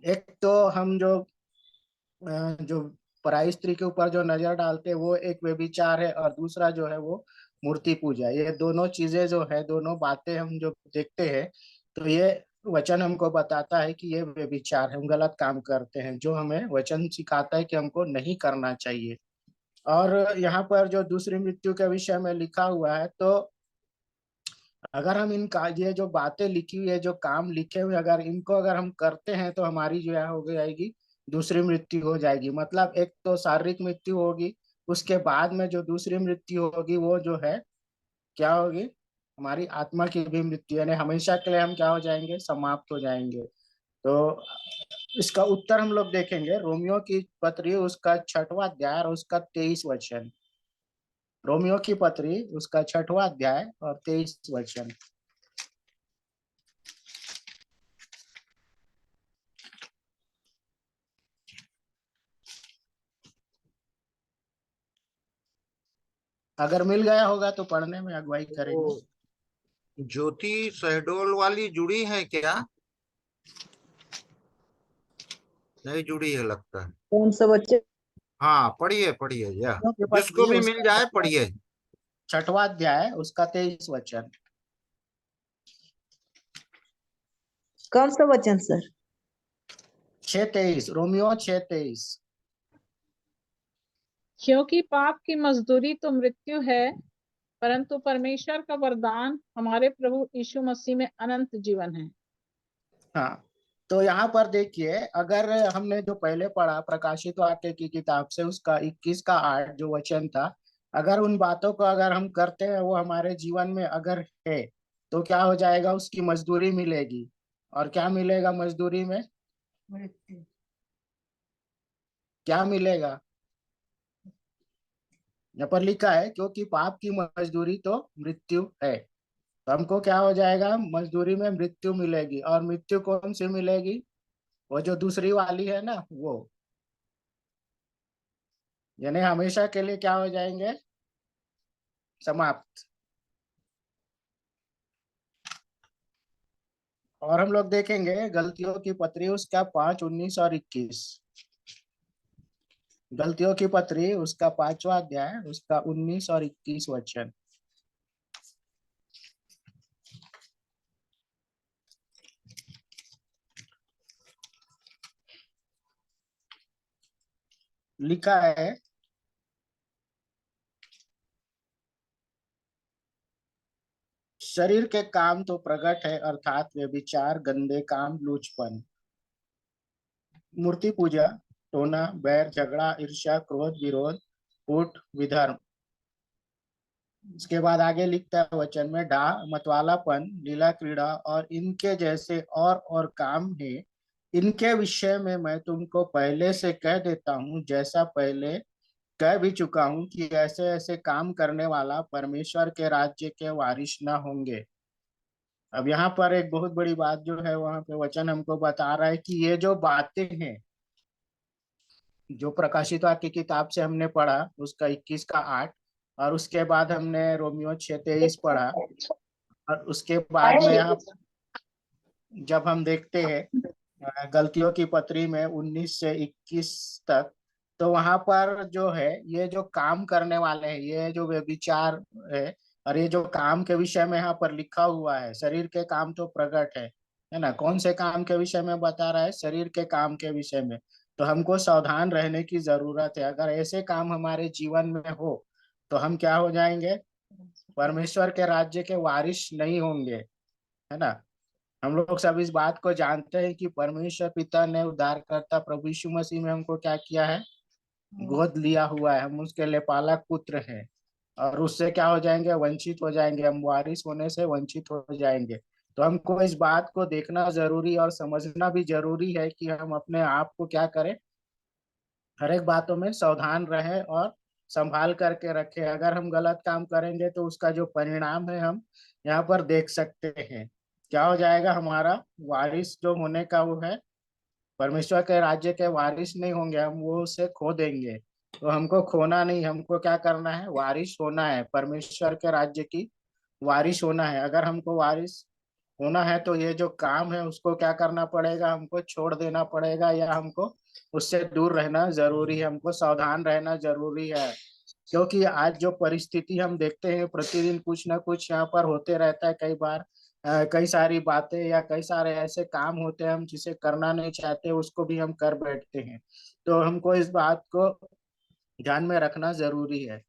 एक तो हम जो पराई स्त्री के ऊपर जो नजर डालते हैं वो एक व्यभिचार है, और दूसरा जो है वो मूर्ति पूजा। ये दोनों चीजें जो है, दोनों बातें हम जो देखते हैं तो ये वचन हमको बताता है कि ये व्यभिचार है, हम गलत काम करते हैं, जो हमें वचन सिखाता है कि हमको नहीं करना चाहिए। और यहाँ पर जो दूसरी मृत्यु के विषय में लिखा हुआ है, तो अगर हम इनका ये जो बातें लिखी हुई है, जो काम लिखे हुए, अगर इनको अगर हम करते हैं तो हमारी जो है हो जाएगी दूसरी मृत्यु हो जाएगी। मतलब एक तो शारीरिक मृत्यु होगी, उसके बाद में जो दूसरी मृत्यु होगी वो जो है क्या होगी, हमारी आत्मा की भी मृत्यु, यानी हमेशा के लिए हम क्या हो जाएंगे, समाप्त हो जाएंगे। तो इसका उत्तर हम लोग देखेंगे रोमियो की पत्री उसका 6वां अध्याय और उसका 23 वचन। रोमियो की पत्री उसका 6वां अध्याय और 23 वचन। अगर मिल गया होगा तो पढ़ने में अगुवाई करेंगे। वो ज्योति शहडोल वाली जुड़ी है क्या? नहीं जुड़ी है लगता है। कौन सा बच्चे? हाँ पढ़िए पढ़िए, या रोमियो की जिसको पत्री भी मिल उसका जाए पढ़िए। 6वां अध्याय उसका 23 वचन। कौन सा वचन सर? 6:23, रोमियो 6:23। क्योंकि पाप की मजदूरी तो मृत्यु है, परंतु परमेश्वर का वरदान हमारे प्रभु यीशु मसीह में अनंत जीवन है। हाँ, तो यहाँ पर देखिए, अगर हमने जो पहले पढ़ा प्रकाशित वाक्य की किताब से उसका 21 का 8 जो वचन था, अगर उन बातों को अगर हम करते हैं, वो हमारे जीवन में अगर है, तो क्या हो जाएगा, उसकी मजदूरी मिलेगी। और क्या मिलेगा मजदूरी में? क्या मिलेगा? यहाँ पर लिखा है क्योंकि पाप की मजदूरी तो मृत्यु है। तो हमको क्या हो जाएगा, मजदूरी में मृत्यु मिलेगी। और मृत्यु कौन सी मिलेगी? वो जो दूसरी वाली है ना, वो, यानी हमेशा के लिए क्या हो जाएंगे, समाप्त। और हम लोग देखेंगे गलतियों की पत्री उसका 5, 19 और 21। गलतियों की पत्री उसका 5वां अध्याय उसका 19 और 21 वचन। लिखा है, शरीर के काम तो प्रकट है, अर्थात व्यभिचार, गंदे काम, लूचपन, मूर्ति पूजा, टोना, बैर, झगड़ा, ईर्ष्या, क्रोध, विरोध, कूट, विधर्म। इसके बाद आगे लिखता है वचन में, डाह, मतवालापन, लीला क्रीड़ा और इनके जैसे और काम है। इनके विषय में मैं तुमको पहले से कह देता हूँ, जैसा पहले कह भी चुका हूँ, कि ऐसे ऐसे काम करने वाला परमेश्वर के राज्य के वारिस न होंगे। अब यहाँ पर एक बहुत बड़ी बात जो है वहां पे वचन हमको बता रहा है कि ये जो बातें हैं, जो प्रकाशित वाक्य की किताब से हमने पढ़ा उसका 21 का 8, और उसके बाद हमने रोमियो 6:23 पढ़ा, और उसके बाद में यहाँ जब हम देखते हैं गलतियों की पत्री में 19 से 21 तक, तो वहां पर जो है ये जो काम करने वाले हैं, ये जो व्यभिचार है, और ये जो काम के विषय में यहाँ पर लिखा हुआ है, शरीर के काम तो प्रकट है ना। कौन से काम के विषय में बता रहा है? शरीर के काम के विषय में। तो हमको सावधान रहने की जरूरत है। अगर ऐसे काम हमारे जीवन में हो तो हम क्या हो जाएंगे, परमेश्वर के राज्य के वारिस नहीं होंगे, है ना। हम लोग सब इस बात को जानते हैं कि परमेश्वर पिता ने उद्धारकर्ता प्रभु यीशु मसीह में हमको क्या किया है, गोद लिया हुआ है, हम उसके लिए पालक पुत्र हैं। और उससे क्या हो जाएंगे, वंचित हो जाएंगे, हम वारिस होने से वंचित हो जाएंगे। तो हमको इस बात को देखना जरूरी और समझना भी जरूरी है कि हम अपने आप को क्या करें, हर एक बातों में सावधान रहें और संभाल करके रखें। अगर हम गलत काम करेंगे तो उसका जो परिणाम है हम यहाँ पर देख सकते हैं। क्या हो जाएगा, हमारा वारिस जो होने का वो है, परमेश्वर के राज्य के वारिस नहीं होंगे, हम वो उसे खो देंगे। तो हमको खोना नहीं, हमको क्या करना है, वारिस होना है, परमेश्वर के राज्य की वारिस होना है। अगर हमको वारिस होना है तो ये जो काम है उसको क्या करना पड़ेगा, हमको छोड़ देना पड़ेगा, या हमको उससे दूर रहना जरूरी है, हमको सावधान रहना जरूरी है। क्योंकि आज जो परिस्थिति हम देखते हैं, प्रतिदिन कुछ ना कुछ यहाँ पर होते रहता है। कई बार कई सारी बातें या कई सारे ऐसे काम होते हैं हम जिसे करना नहीं चाहते, उसको भी हम कर बैठते हैं। तो हमको इस बात को ध्यान में रखना जरूरी है।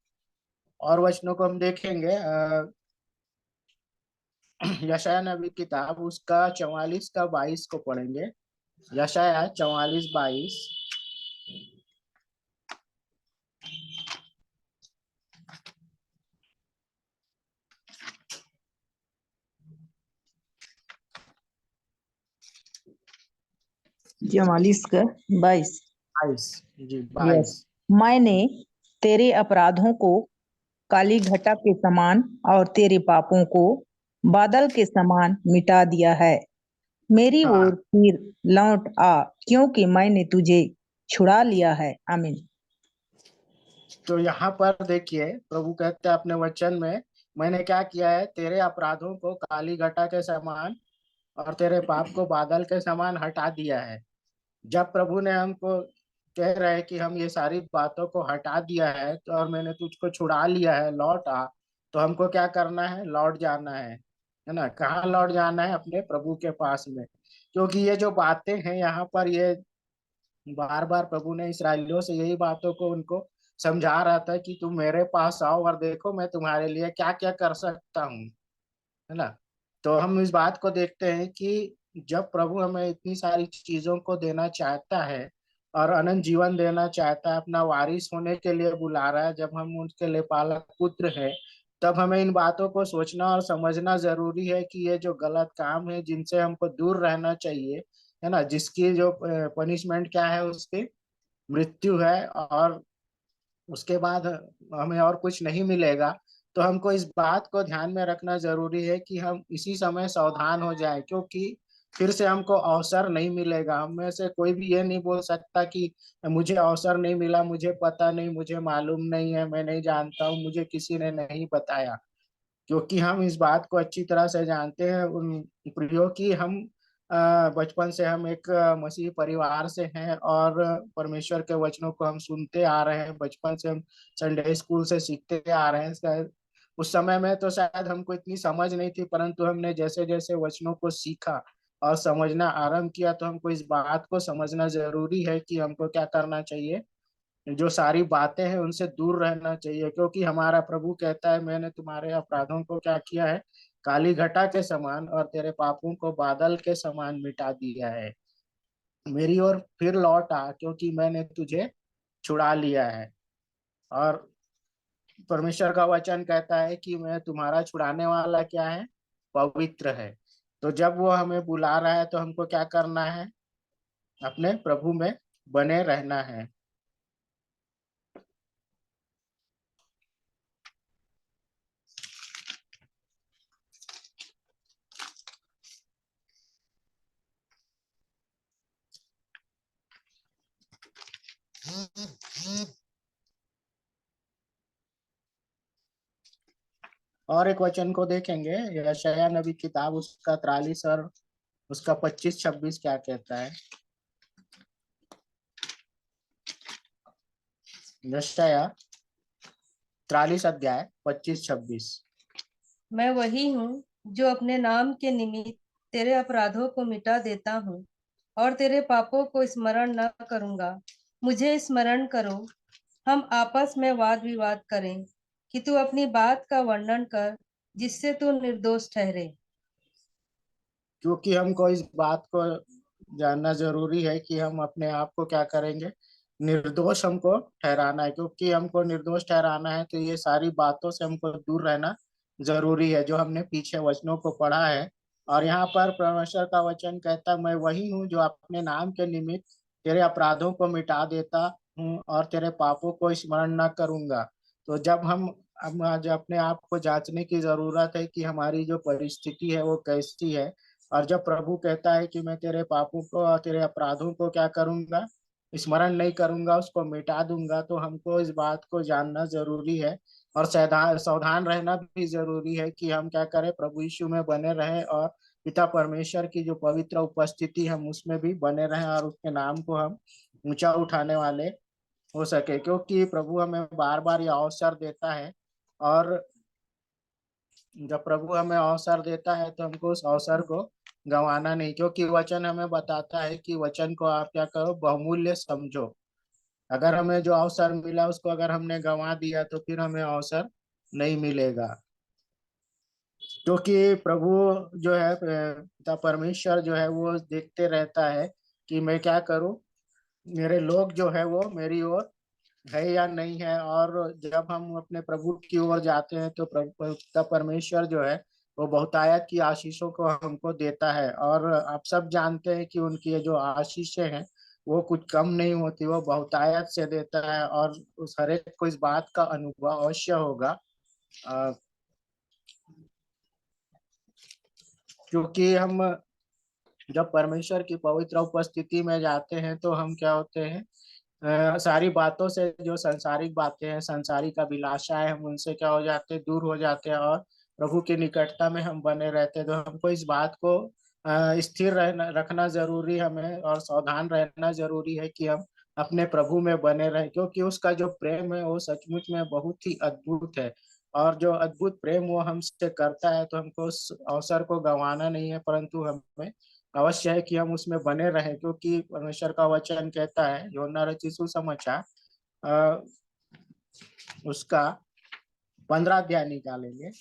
और वचनों को हम देखेंगे, यशाया नबी किताब उसका 44 का 22 को पढ़ेंगे। यशाया 44:22। चवालीस का 22। 22 जी, यस। 22। मैंने तेरे अपराधों को काली घटा के समान और तेरे पापों को बादल के समान मिटा दिया है। मेरी हाँ, ओर फिर लौट आ, क्योंकि मैंने तुझे छुड़ा लिया है। आमीन। तो यहाँ पर देखिए प्रभु कहते हैं अपने वचन में, मैंने क्या किया है, तेरे अपराधों को काली घटा के समान और तेरे पाप को बादल के समान हटा दिया है। जब प्रभु ने हमको कह रहे हैं कि हम ये सारी बातों को हटा दिया है तो, और मैंने तुझको छुड़ा लिया है, लौट आ, तो हमको क्या करना है, लौट जाना है ना। कहाँ लौट जाना है, अपने प्रभु के पास में। क्योंकि ये जो बातें हैं यहाँ पर, ये बार बार प्रभु ने इसराइलियों से यही बातों को उनको समझा रहा था कि तुम मेरे पास आओ और देखो मैं तुम्हारे लिए क्या क्या कर सकता हूँ, है ना। तो हम इस बात को देखते हैं कि जब प्रभु हमें इतनी सारी चीजों को देना चाहता है और अनंत जीवन देना चाहता है, अपना वारिस होने के लिए बुला रहा है, जब हम उनके लिए पालक पुत्र है, तब हमें इन बातों को सोचना और समझना जरूरी है कि ये जो गलत काम है जिनसे हमको दूर रहना चाहिए, है ना, जिसकी जो पनिशमेंट क्या है, उसकी मृत्यु है, और उसके बाद हमें और कुछ नहीं मिलेगा। तो हमको इस बात को ध्यान में रखना जरूरी है कि हम इसी समय सावधान हो जाए, क्योंकि फिर से हमको अवसर नहीं मिलेगा। हम में से कोई भी ये नहीं बोल सकता कि मुझे अवसर नहीं मिला, मुझे पता नहीं, मुझे मालूम नहीं है, मैं नहीं जानता हूँ, मुझे किसी ने नहीं बताया। क्योंकि हम इस बात को अच्छी तरह से जानते हैं उन प्रियो की, हम बचपन से हम एक मसीह परिवार से हैं और परमेश्वर के वचनों को हम सुनते आ रहे हैं। बचपन से हम संडे स्कूल से सीखते आ रहे हैं। शायद उस समय में तो शायद हमको इतनी समझ नहीं थी, परंतु हमने जैसे जैसे वचनों को सीखा और समझना आरंभ किया, तो हमको इस बात को समझना जरूरी है कि हमको क्या करना चाहिए, जो सारी बातें हैं उनसे दूर रहना चाहिए। क्योंकि हमारा प्रभु कहता है, मैंने तुम्हारे अपराधों को क्या किया है, काली घटा के समान और तेरे पापों को बादल के समान मिटा दिया है। मेरी ओर फिर लौट आ, क्योंकि मैंने तुझे छुड़ा लिया है। और परमेश्वर का वचन कहता है कि मैं तुम्हारा छुड़ाने वाला क्या है, पवित्र है। तो जब वो हमें बुला रहा है तो हमको क्या करना है, अपने प्रभु में बने रहना है। और एक वचन को देखेंगे, यशायाह नबी किताब उसका 43 और उसका 25-26 क्या कहता है। यशायाह 43 अध्याय 25-26। मैं वही हूँ जो अपने नाम के निमित्त तेरे अपराधों को मिटा देता हूँ और तेरे पापों को स्मरण न करूंगा। मुझे स्मरण करो, हम आपस में वाद विवाद करें कि तू अपनी बात का वर्णन कर जिससे तू निर्दोष ठहरे। क्योंकि हमको इस बात को जानना जरूरी है कि हम अपने आप को क्या करेंगे, निर्दोष हमको ठहराना है, क्योंकि हमको निर्दोष ठहराना है तो ये सारी बातों से हमको दूर रहना जरूरी है, जो हमने पीछे वचनों को पढ़ा है। और यहाँ पर परमेश्वर का वचन कहता है, मैं वही हूँ जो अपने नाम के निमित्त तेरे अपराधों को मिटा देता हूँ और तेरे पापों को स्मरण न करूंगा। तो जब हम आज अपने आप को जांचने की जरूरत है कि हमारी जो परिस्थिति है वो कैसी है। और जब प्रभु कहता है कि मैं तेरे पापों को और तेरे अपराधों को क्या करूंगा, स्मरण नहीं करूंगा, उसको मिटा दूंगा, तो हमको इस बात को जानना जरूरी है और सावधान रहना भी जरूरी है कि हम क्या करें, प्रभु यीशु में बने रहें और पिता परमेश्वर की जो पवित्र उपस्थिति हम उसमें भी बने रहें और उसके नाम को हम ऊंचा उठाने वाले हो सके। क्योंकि प्रभु हमें बार बार ये अवसर देता है, और जब प्रभु हमें अवसर देता है तो हमको उस अवसर को गंवाना नहीं, क्योंकि वचन हमें बताता है कि वचन को आप क्या करो, बहुमूल्य समझो। अगर हमें जो अवसर मिला उसको अगर हमने गंवा दिया तो फिर हमें अवसर नहीं मिलेगा। क्योंकि प्रभु जो है पिता परमेश्वर जो है वो देखते रहता है कि मैं क्या करूं, मेरे लोग जो है वो मेरी ओर है या नहीं है। और जब हम अपने प्रभु की ओर जाते हैं तो प्रभु पिता परमेश्वर जो है वो बहुतायत की आशीषों को हमको देता है। और आप सब जानते हैं कि उनकी ये जो आशीषें हैं वो कुछ कम नहीं होती, वो बहुतायत से देता है। और उस हरेक को इस बात का अनुभव अवश्य होगा, क्योंकि हम जब परमेश्वर की पवित्र उपस्थिति में जाते हैं तो हम क्या होते हैं, सारी बातों से, जो सांसारिक बातें हैं, सांसारिक अभिलाषा है, हम उनसे क्या हो जाते हैं, दूर हो जाते हैं और प्रभु की निकटता में हम बने रहते हैं। तो हमको इस बात को स्थिर रहना रखना जरूरी है हमें, और सावधान रहना जरूरी है कि हम अपने प्रभु में बने रहें, क्योंकि उसका जो प्रेम है वो सचमुच में बहुत ही अद्भुत है। और जो अद्भुत प्रेम वो हमसे करता है तो हमको उस अवसर को गंवाना नहीं है, परंतु हमें अवश्य है कि हम उसमें बने रहें। क्योंकि परमेश्वर का वचन कहता है, यूहन्ना रचित सुसमाचार उसका 15 अध्याय निकालेंगे।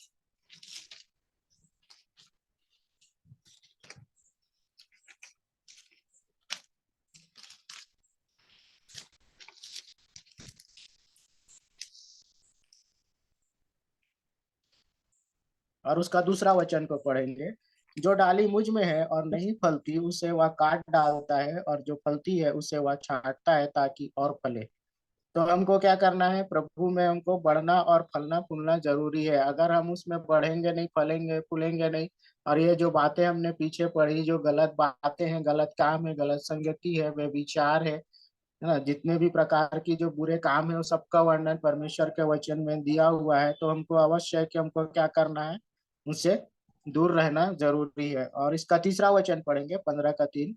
और उसका दूसरा वचन को पढ़ेंगे, जो डाली मुझ में है और नहीं फलती उसे वह काट डालता है, और जो फलती है उसे वह छांटता है ताकि और फले। तो हमको क्या करना है, प्रभु में हमको बढ़ना और फलना फूलना जरूरी है। अगर हम उसमें बढ़ेंगे नहीं, फलेंगे फूलेंगे नहीं, और ये जो बातें हमने पीछे पढ़ी, जो गलत बातें हैं, गलत काम है, गलत संगति है, वे विचार है ना, जितने भी प्रकार की जो बुरे काम है वो सबका वर्णन परमेश्वर के वचन में दिया हुआ है। तो हमको अवश्य है कि हमको क्या करना है, उससे दूर रहना जरूरी है। और इसका तीसरा वचन पढ़ेंगे, 15 का 3।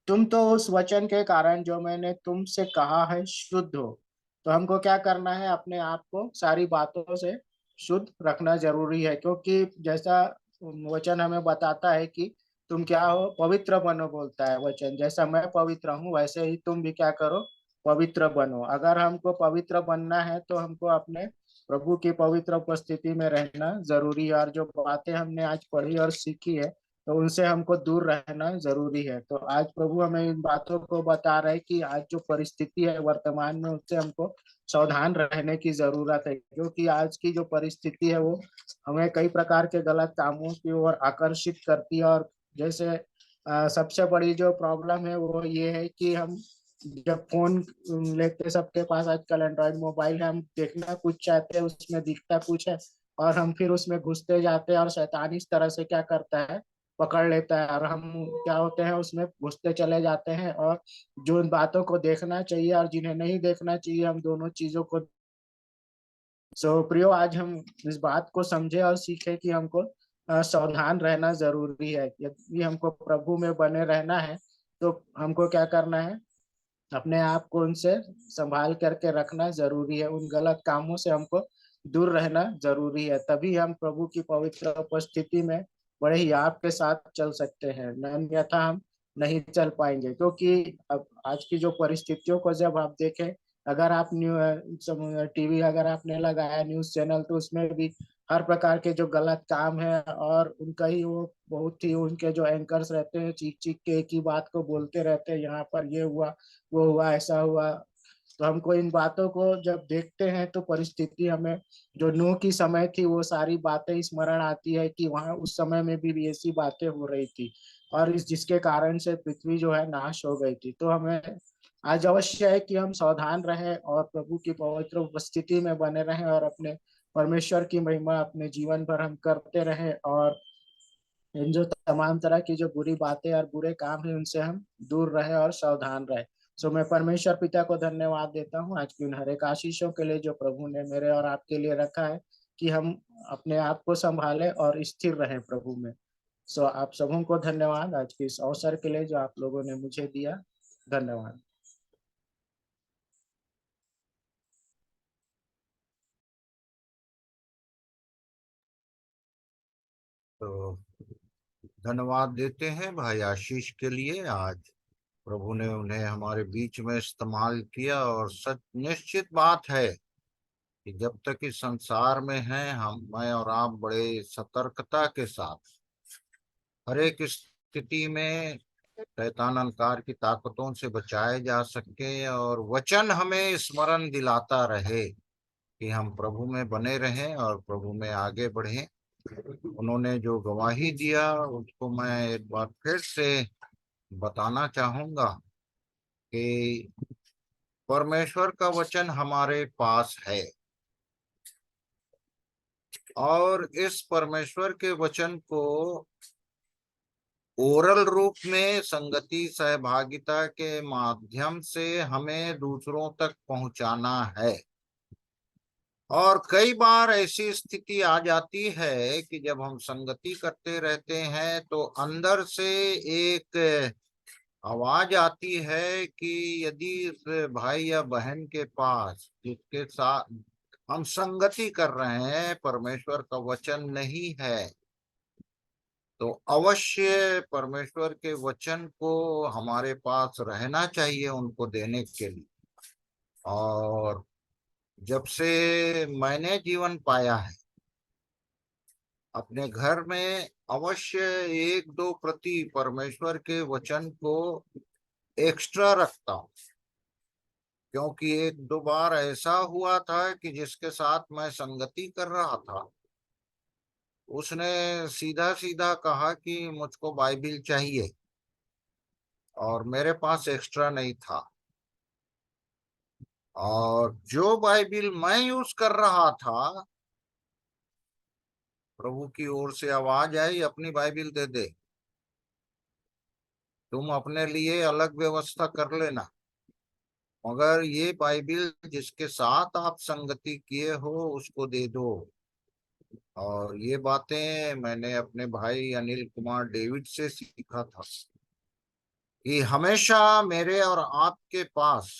तुम तो उस वचन के कारण जो मैंने तुमसे कहा है शुद्ध हो। तो हमको क्या करना है, अपने आप को सारी बातों से शुद्ध रखना जरूरी है, क्योंकि जैसा वचन हमें बताता है कि तुम क्या हो, पवित्र बनो, बोलता है वचन, जैसा मैं पवित्र हूँ वैसे ही तुम भी क्या करो, पवित्र बनो। अगर हमको पवित्र बनना है तो हमको अपने प्रभु की पवित्र उपस्थिति में रहना जरूरी है। और जो बातें हमने आज पढ़ी और सीखी है तो उनसे हमको दूर रहना जरूरी है। तो आज प्रभु हमें इन बातों को बता रहे हैं कि आज जो परिस्थिति है वर्तमान में, उससे हमको सावधान रहने की जरूरत है, क्योंकि आज की जो परिस्थिति है वो हमें कई प्रकार के गलत कामों की ओर आकर्षित करती है। और जैसे सबसे बड़ी जो प्रॉब्लम है वो ये है कि हम जब फोन लेते, सबके पास आजकल एंड्रॉइड मोबाइल है, हम देखना कुछ चाहते हैं, उसमें दिखता कुछ है, और हम फिर उसमें घुसते जाते हैं, और शैतान इस तरह से क्या करता है, पकड़ लेता है, और हम क्या होते हैं, उसमें घुसते चले जाते हैं। और जो इन बातों को देखना चाहिए और जिन्हें नहीं देखना चाहिए, हम दोनों चीजों को। सो प्रियो, आज हम इस बात को समझे और सीखे कि हमको सावधान रहना जरूरी है। यदि हमको प्रभु में बने रहना है तो हमको क्या करना है, अपने आप को उनसे संभाल करके रखना जरूरी है, उन गलत कामों से हमको दूर रहना जरूरी है। तभी हम प्रभु की पवित्र उपस्थिति में बड़े ही आपके साथ चल सकते हैं, अन्यथा हम नहीं चल पाएंगे। क्योंकि अब आज की जो परिस्थितियों को जब आप देखें, अगर आप टीवी अगर आपने लगाया न्यूज चैनल, तो उसमें भी हर प्रकार के जो गलत काम है, और उनका ही वो बहुत ही, उनके जो एंकर्स रहते हैं चीख चीख के एक ही बात को बोलते रहते हैं, यहाँ पर ये हुआ, वो हुआ, ऐसा हुआ। तो हमको इन बातों को जब देखते हैं तो परिस्थिति हमें, जो नूह की समय थी, वो सारी बातें स्मरण आती है कि वहां उस समय में भी ऐसी बातें हो रही थी, और इस जिसके कारण से पृथ्वी जो है नाश हो गई थी। तो हमें आज अवश्य है कि हम सावधान रहें और प्रभु की पवित्र उपस्थिति में बने रहें, और अपने परमेश्वर की महिमा अपने जीवन भर हम करते रहें, और इन जो तमाम तरह की जो बुरी बातें और बुरे काम है उनसे हम दूर रहे और सावधान रहे। सो मैं परमेश्वर पिता को धन्यवाद देता हूँ आज की उन हर एक आशीषों के लिए जो प्रभु ने मेरे और आपके लिए रखा है, कि हम अपने आप को संभालें और स्थिर रहें प्रभु में। सो आप सबों को धन्यवाद आज के इस अवसर के लिए जो आप लोगों ने मुझे दिया। धन्यवाद। तो धन्यवाद देते हैं भाई आशीष के लिए। आज प्रभु ने उन्हें हमारे बीच में इस्तेमाल किया, और सच निश्चित बात है कि जब तक इस संसार में हैं, मैं और आप बड़े सतर्कता के साथ हर एक स्थिति में शैतान अंधकार की ताकतों से बचाए जा सके, और वचन हमें स्मरण दिलाता रहे कि हम प्रभु में बने रहें और प्रभु में आगे बढ़ें। उन्होंने जो गवाही दिया उसको मैं एक बार फिर से बताना चाहूंगा कि परमेश्वर का वचन हमारे पास है, और इस परमेश्वर के वचन को ओरल रूप में संगति सहभागिता के माध्यम से हमें दूसरों तक पहुंचाना है। और कई बार ऐसी स्थिति आ जाती है कि जब हम संगति करते रहते हैं तो अंदर से एक आवाज आती है कि यदि इस भाई या बहन के पास जिसके साथ हम संगति कर रहे हैं परमेश्वर का वचन नहीं है, तो अवश्य परमेश्वर के वचन को हमारे पास रहना चाहिए उनको देने के लिए। और जब से मैंने जीवन पाया है, अपने घर में अवश्य 1-2 प्रति परमेश्वर के वचन को एक्स्ट्रा रखता हूँ, क्योंकि 1-2 बार ऐसा हुआ था कि जिसके साथ मैं संगति कर रहा था उसने सीधा सीधा कहा कि मुझको बाइबिल चाहिए, और मेरे पास एक्स्ट्रा नहीं था। और जो बाइबिल मैं यूज कर रहा था, प्रभु की ओर से आवाज आई, अपनी बाइबिल दे दे, तुम अपने लिए अलग व्यवस्था कर लेना, मगर ये बाइबिल जिसके साथ आप संगति किए हो उसको दे दो। और ये बातें मैंने अपने भाई अनिल कुमार डेविड से सीखा था कि हमेशा मेरे और आपके पास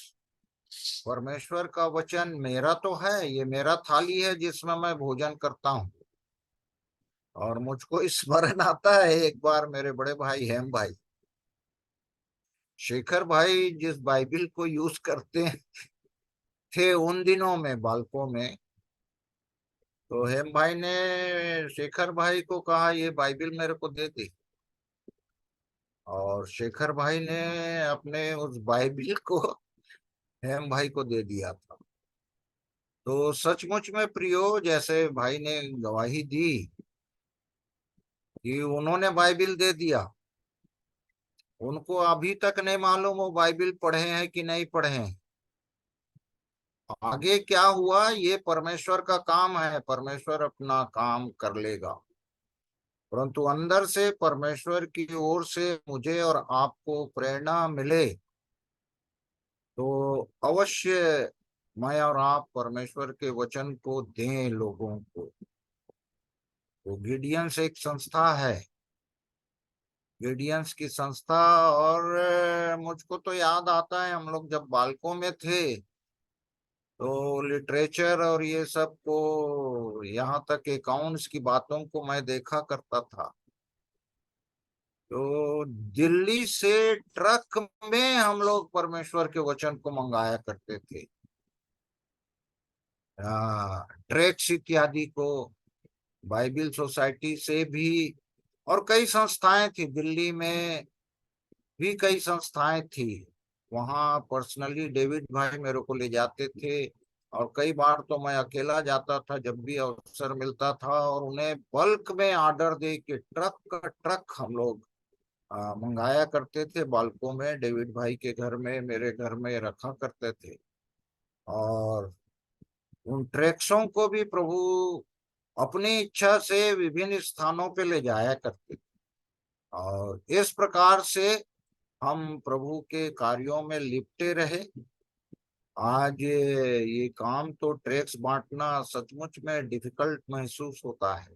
परमेश्वर का वचन, मेरा तो है, ये मेरा थाली है जिसमें मैं भोजन करता हूँ। और मुझको स्मरण आता है एक बार मेरे बड़े भाई हेम भाई, शेखर भाई जिस बाइबिल को यूज करते थे उन दिनों में बालकों में, तो हेम भाई ने शेखर भाई को कहा ये बाइबिल मेरे को दे दे, और शेखर भाई ने अपने उस बाइबिल को हेम भाई को दे दिया था। तो सचमुच में प्रियो, जैसे भाई ने गवाही दी कि उन्होंने बाइबिल दे दिया, उनको अभी तक नहीं मालूम वो बाइबिल पढ़े हैं कि नहीं पढ़े हैं। आगे क्या हुआ ये परमेश्वर का काम है, परमेश्वर अपना काम कर लेगा, परंतु अंदर से परमेश्वर की ओर से मुझे और आपको प्रेरणा मिले तो अवश्य मैं और आप परमेश्वर के वचन को दें लोगों को। तो गिडियंस एक संस्था है, गिडियंस की संस्था, और मुझको तो याद आता है हम लोग जब बालकों में थे तो लिटरेचर और ये सब को, यहाँ तक अकाउंट्स की बातों को मैं देखा करता था। तो दिल्ली से ट्रक में हम लोग परमेश्वर के वचन को मंगाया करते थे, ट्रैक्स इत्यादि को। बाइबिल सोसाइटी से भी, और कई संस्थाएं थी दिल्ली में भी, कई संस्थाएं थी। वहाँ पर्सनली डेविड भाई मेरे को ले जाते थे, और कई बार तो मैं अकेला जाता था जब भी अवसर मिलता था, और उन्हें बल्क में ऑर्डर दे के ट्रक का ट्रक हम लोग मंगाया करते थे। बाल्कों में डेविड भाई के घर में, मेरे घर में रखा करते थे, और उन ट्रैक्सों को भी प्रभु अपनी इच्छा से विभिन्न स्थानों पे ले जाया करते थे। और इस प्रकार से हम प्रभु के कार्यों में लिपटे रहे। आज ये काम तो ट्रैक्स बांटना सचमुच में डिफिकल्ट महसूस होता है।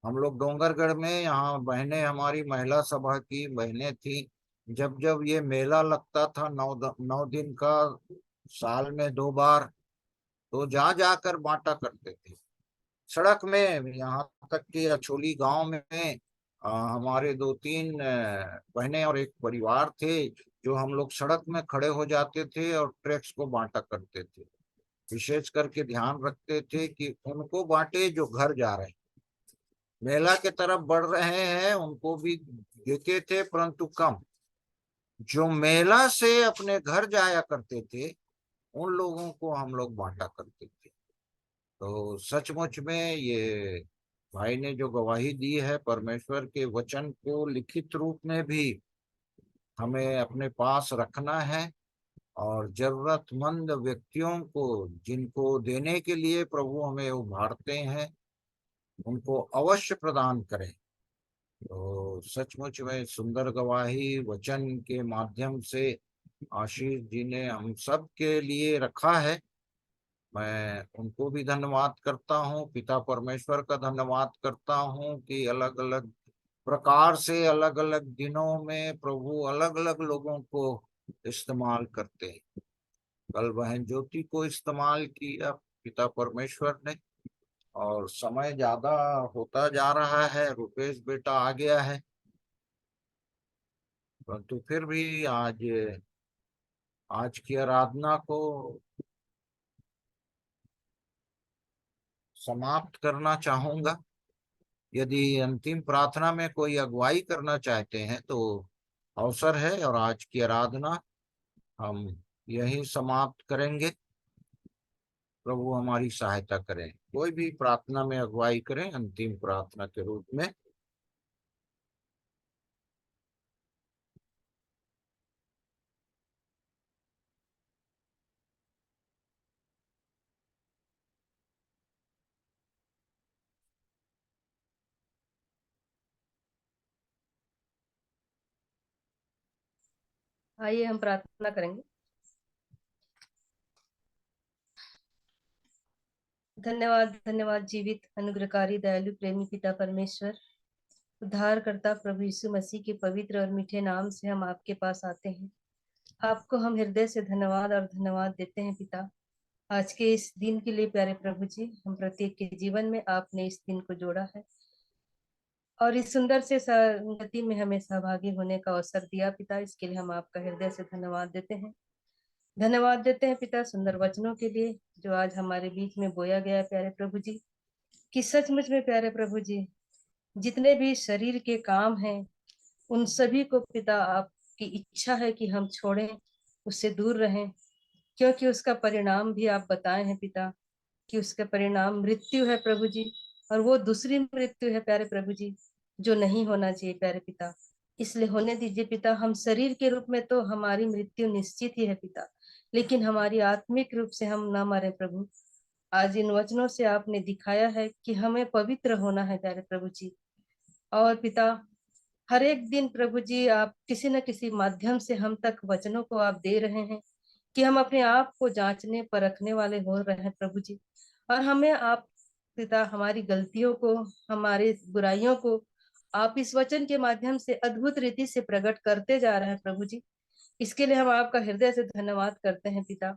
हम लोग डोंगरगढ़ में, यहाँ बहनें, हमारी महिला सभा की बहनें थी, जब जब ये मेला लगता था 9 दिन का, साल में 2 बार, तो जा जाकर बांटा करते थे सड़क में। यहाँ तक कि अछोली गांव में हमारे 2-3 बहनें और एक परिवार थे, जो हम लोग सड़क में खड़े हो जाते थे और ट्रैक्स को बांटा करते थे। विशेष करके ध्यान रखते थे कि उनको बांटे जो घर जा रहे हैं, मेला के तरफ बढ़ रहे हैं उनको भी देते थे, परंतु कम। जो मेला से अपने घर जाया करते थे उन लोगों को हम लोग बांटा करते थे। तो सचमुच में ये भाई ने जो गवाही दी है, परमेश्वर के वचन को लिखित रूप में भी हमें अपने पास रखना है, और जरूरतमंद व्यक्तियों को जिनको देने के लिए प्रभु हमें उभारते हैं उनको अवश्य प्रदान करें। तो सचमुच में सुंदर गवाही वचन के माध्यम से आशीष जी ने हम सब के लिए रखा है। मैं उनको भी धन्यवाद करता हूँ, पिता परमेश्वर का धन्यवाद करता हूँ कि अलग अलग प्रकार से अलग अलग दिनों में प्रभु अलग अलग लोगों को इस्तेमाल करते हैं। कल बहन ज्योति को इस्तेमाल किया पिता परमेश्वर ने, और समय ज्यादा होता जा रहा है, रुपेश बेटा आ गया है, परंतु फिर भी आज की आराधना को समाप्त करना चाहूंगा। यदि अंतिम प्रार्थना में कोई अगुवाई करना चाहते हैं तो अवसर है, और आज की आराधना हम यही समाप्त करेंगे। प्रभु हमारी सहायता करें। कोई भी प्रार्थना में अगुवाई करें अंतिम प्रार्थना के रूप में। आइए हम प्रार्थना करेंगे। धन्यवाद, धन्यवाद जीवित अनुग्रहकारी दयालु प्रेमी पिता परमेश्वर, उद्धारकर्ता प्रभु यीशु मसीह के पवित्र और मीठे नाम से हम आपके पास आते हैं। आपको हम हृदय से धन्यवाद और धन्यवाद देते हैं पिता, आज के इस दिन के लिए। प्यारे प्रभु जी, हम प्रत्येक के जीवन में आपने इस दिन को जोड़ा है और इस सुंदर से संगति में हमें सहभागी होने का अवसर दिया पिता, इसके लिए हम आपका हृदय से धन्यवाद देते हैं। धन्यवाद देते हैं पिता सुंदर वचनों के लिए जो आज हमारे बीच में बोया गया है प्यारे प्रभु जी, कि सचमुच में प्यारे प्रभु जी जितने भी शरीर के काम हैं उन सभी को पिता आपकी इच्छा है कि हम छोड़ें, उससे दूर रहें, क्योंकि उसका परिणाम भी आप बताए हैं पिता कि उसका परिणाम मृत्यु है प्रभु जी, और वो दूसरी मृत्यु है प्यारे प्रभु जी जो नहीं होना चाहिए प्यारे पिता। इसलिए होने दीजिए पिता, हम शरीर के रूप में तो हमारी मृत्यु निश्चित ही है पिता, लेकिन हमारी आत्मिक रूप से हम ना मरे प्रभु। आज इन वचनों से आपने दिखाया है कि हमें पवित्र होना है प्यारे प्रभु जी, और पिता हर एक दिन प्रभु जी आप किसी न किसी माध्यम से हम तक वचनों को आप दे रहे हैं कि हम अपने आप को जांचने परखने वाले हो रहे हैं प्रभु जी, और हमें आप पिता हमारी गलतियों को, हमारे बुराइयों को आप इस वचन के माध्यम से अद्भुत रीति से प्रकट करते जा रहे हैं प्रभु जी। इसके लिए हम आपका हृदय से धन्यवाद करते हैं पिता,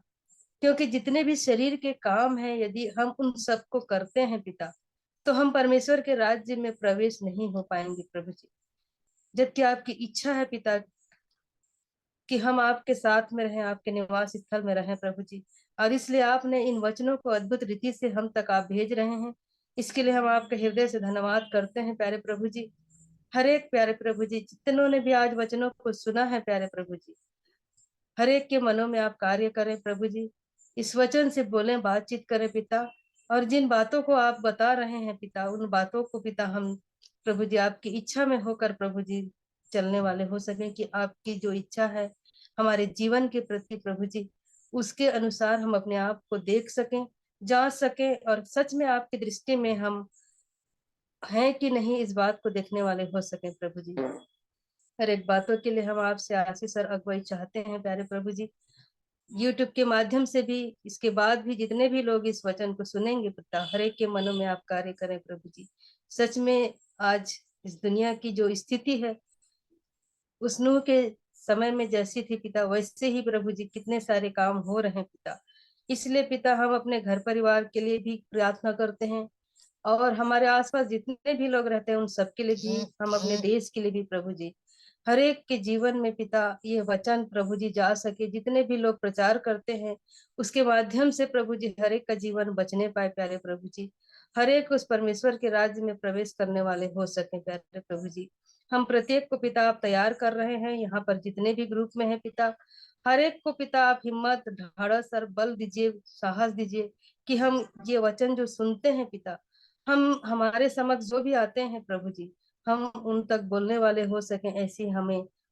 क्योंकि जितने भी शरीर के काम हैं यदि हम उन सबको करते हैं पिता तो हम परमेश्वर के राज्य में प्रवेश नहीं हो पाएंगे प्रभु जी। जबकि आपकी इच्छा है पिता कि हम आपके साथ में रहें, आपके निवास स्थल में रहें प्रभु जी, और इसलिए आपने इन वचनों को अद्भुत रीति से हम तक आप भेज रहे हैं। इसके लिए हम आपका हृदय से धन्यवाद करते हैं प्यारे प्रभु जी। हर एक प्यारे प्रभु जी जितनों ने भी आज वचनों को सुना है प्यारे प्रभु जी, हर एक के मनों में आप कार्य करें प्रभु जी। इस वचन से बोलें, बातचीत करें पिता, और जिन बातों को आप बता रहे हैं पिता, उन बातों को पिता हम प्रभु जी आपकी इच्छा में होकर प्रभु जी चलने वाले हो सके, कि आपकी जो इच्छा है हमारे जीवन के प्रति प्रभु जी, उसके अनुसार हम अपने आप को देख सकें, जांच सकें, और सच में आपकी दृष्टि में हम हैं कि नहीं इस बात को देखने वाले हो सके प्रभु जी। हर एक बातों के लिए हम आपसे आशीष और अगुवाई चाहते हैं प्यारे प्रभु जी। यूट्यूब के माध्यम से भी, इसके बाद भी जितने भी लोग इस वचन को सुनेंगे पिता, हर एक के मनों में आप कार्य करें प्रभु जी। सच में आज इस दुनिया की जो स्थिति है, उस नूह के समय में जैसी थी पिता, वैसे ही प्रभु जी कितने सारे काम हो रहे हैं पिता। इसलिए पिता हम अपने घर परिवार के लिए भी प्रार्थना करते हैं, और हमारे आसपास जितने भी लोग रहते हैं उन सबके लिए भी, हम अपने देश के लिए भी प्रभु जी, हर एक के जीवन में पिता ये वचन प्रभु जी जा सके। जितने भी लोग प्रचार करते हैं उसके माध्यम से प्रभु जी हर एक का जीवन बचने पाए प्यारे प्रभु जी, हर एक उस परमेश्वर के राज्य में प्रवेश करने वाले हो सके प्यारे प्रभु जी। हम प्रत्येक को पिता आप तैयार कर रहे हैं, यहाँ पर जितने भी ग्रुप में है पिता, हर एक को पिता आप हिम्मत, ढाढ़स और बल दीजिए, साहस दीजिए, कि हम ये वचन जो सुनते हैं पिता, हम हमारे समक्ष जो भी आते हैं प्रभु जी, हम उन तक बोलने वाले हो सके। ऐसी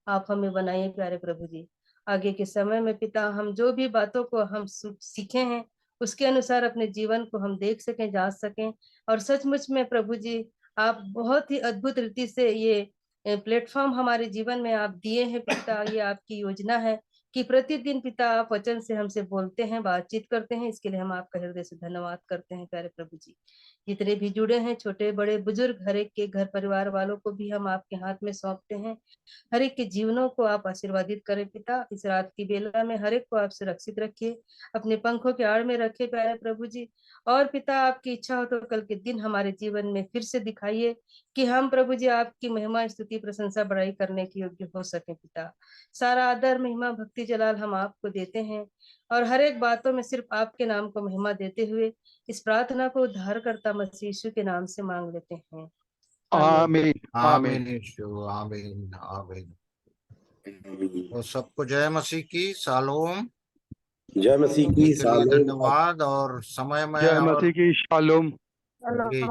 आप हमें बनाइए प्यारे प्रभु जी। आगे के समय में पिता हम जो भी बातों को हम सीखे हैं उसके अनुसार अपने जीवन को हम देख सकें, जांच सकें, और सचमुच में प्रभु जी आप बहुत ही अद्भुत रीति से ये प्लेटफॉर्म हमारे जीवन में आप दिए हैं पिता। ये आपकी योजना है कि प्रतिदिन पिता आप वचन से हमसे बोलते हैं, बातचीत करते हैं। इसके लिए हम आपका हृदय से धन्यवाद करते हैं प्यारे प्रभु जी। जितने भी जुड़े हैं, छोटे बड़े बुजुर्ग, हर एक के घर परिवार वालों को भी हम आपके हाथ में सौंपते हैं। हर एक के जीवनों को आप आशीर्वादित करें पिता। इस रात की बेला में हर एक को आप सुरक्षित रखिए, अपने पंखों के आड़ में रखे प्यारे प्रभु जी। और पिता आपकी इच्छा हो तो कल के दिन हमारे जीवन में फिर से दिखाइए कि हम प्रभु जी आपकी महिमा, स्तुति, प्रशंसा, बड़ाई करने के योग्य हो सके पिता। सारा आदर, महिमा, भक्ति, जलाल हम आपको देते हैं, और हर एक बातों में सिर्फ आपके नाम को महिमा देते हुए इस प्रार्थना को उद्धारकर्ता मसीह यीशु के नाम से मांग लेते हैं, आमीन आमीन यीशु, आमीन आमीन। तो सबको जय मसीह की, शालोम। जय मसीह की, के लिए शालोम। धन्यवाद। और समय में जय मसीह की, शालोम। जी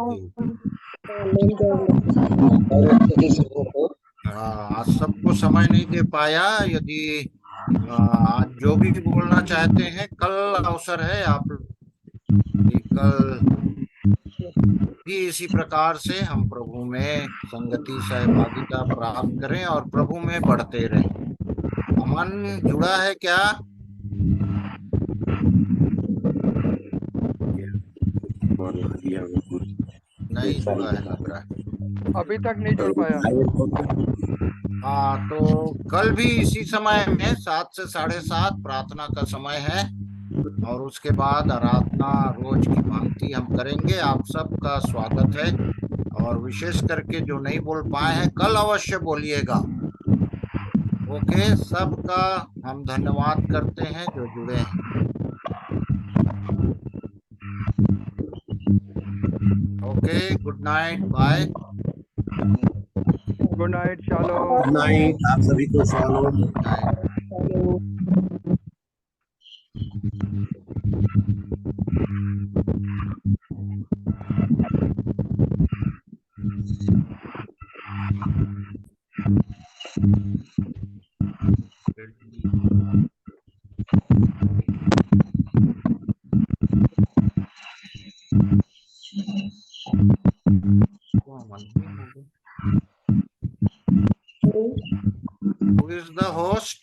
आज सबको समय नहीं दे पाया। यदि आज जो भी बोलना चाहते हैं, कल अवसर है। आप कल भी इसी प्रकार से हम प्रभु में संगति, सहभागिता प्राप्त करें और प्रभु में बढ़ते रहें। अमन जुड़ा है क्या? नहीं जुड़ा है लग रहा है, अभी तक नहीं जुड़ पाया। हाँ, तो कल भी इसी समय में 7 से 7:30 प्रार्थना का समय है, और उसके बाद आराधना रोज की भांति हम करेंगे। आप सबका स्वागत है, और विशेष करके जो नहीं बोल पाए हैं कल अवश्य बोलिएगा। ओके, सबका हम धन्यवाद करते हैं जो जुड़े हैं। Okay, good night, bye. Good night, shalom. Good night, आप सभी को shalom. Who is the host?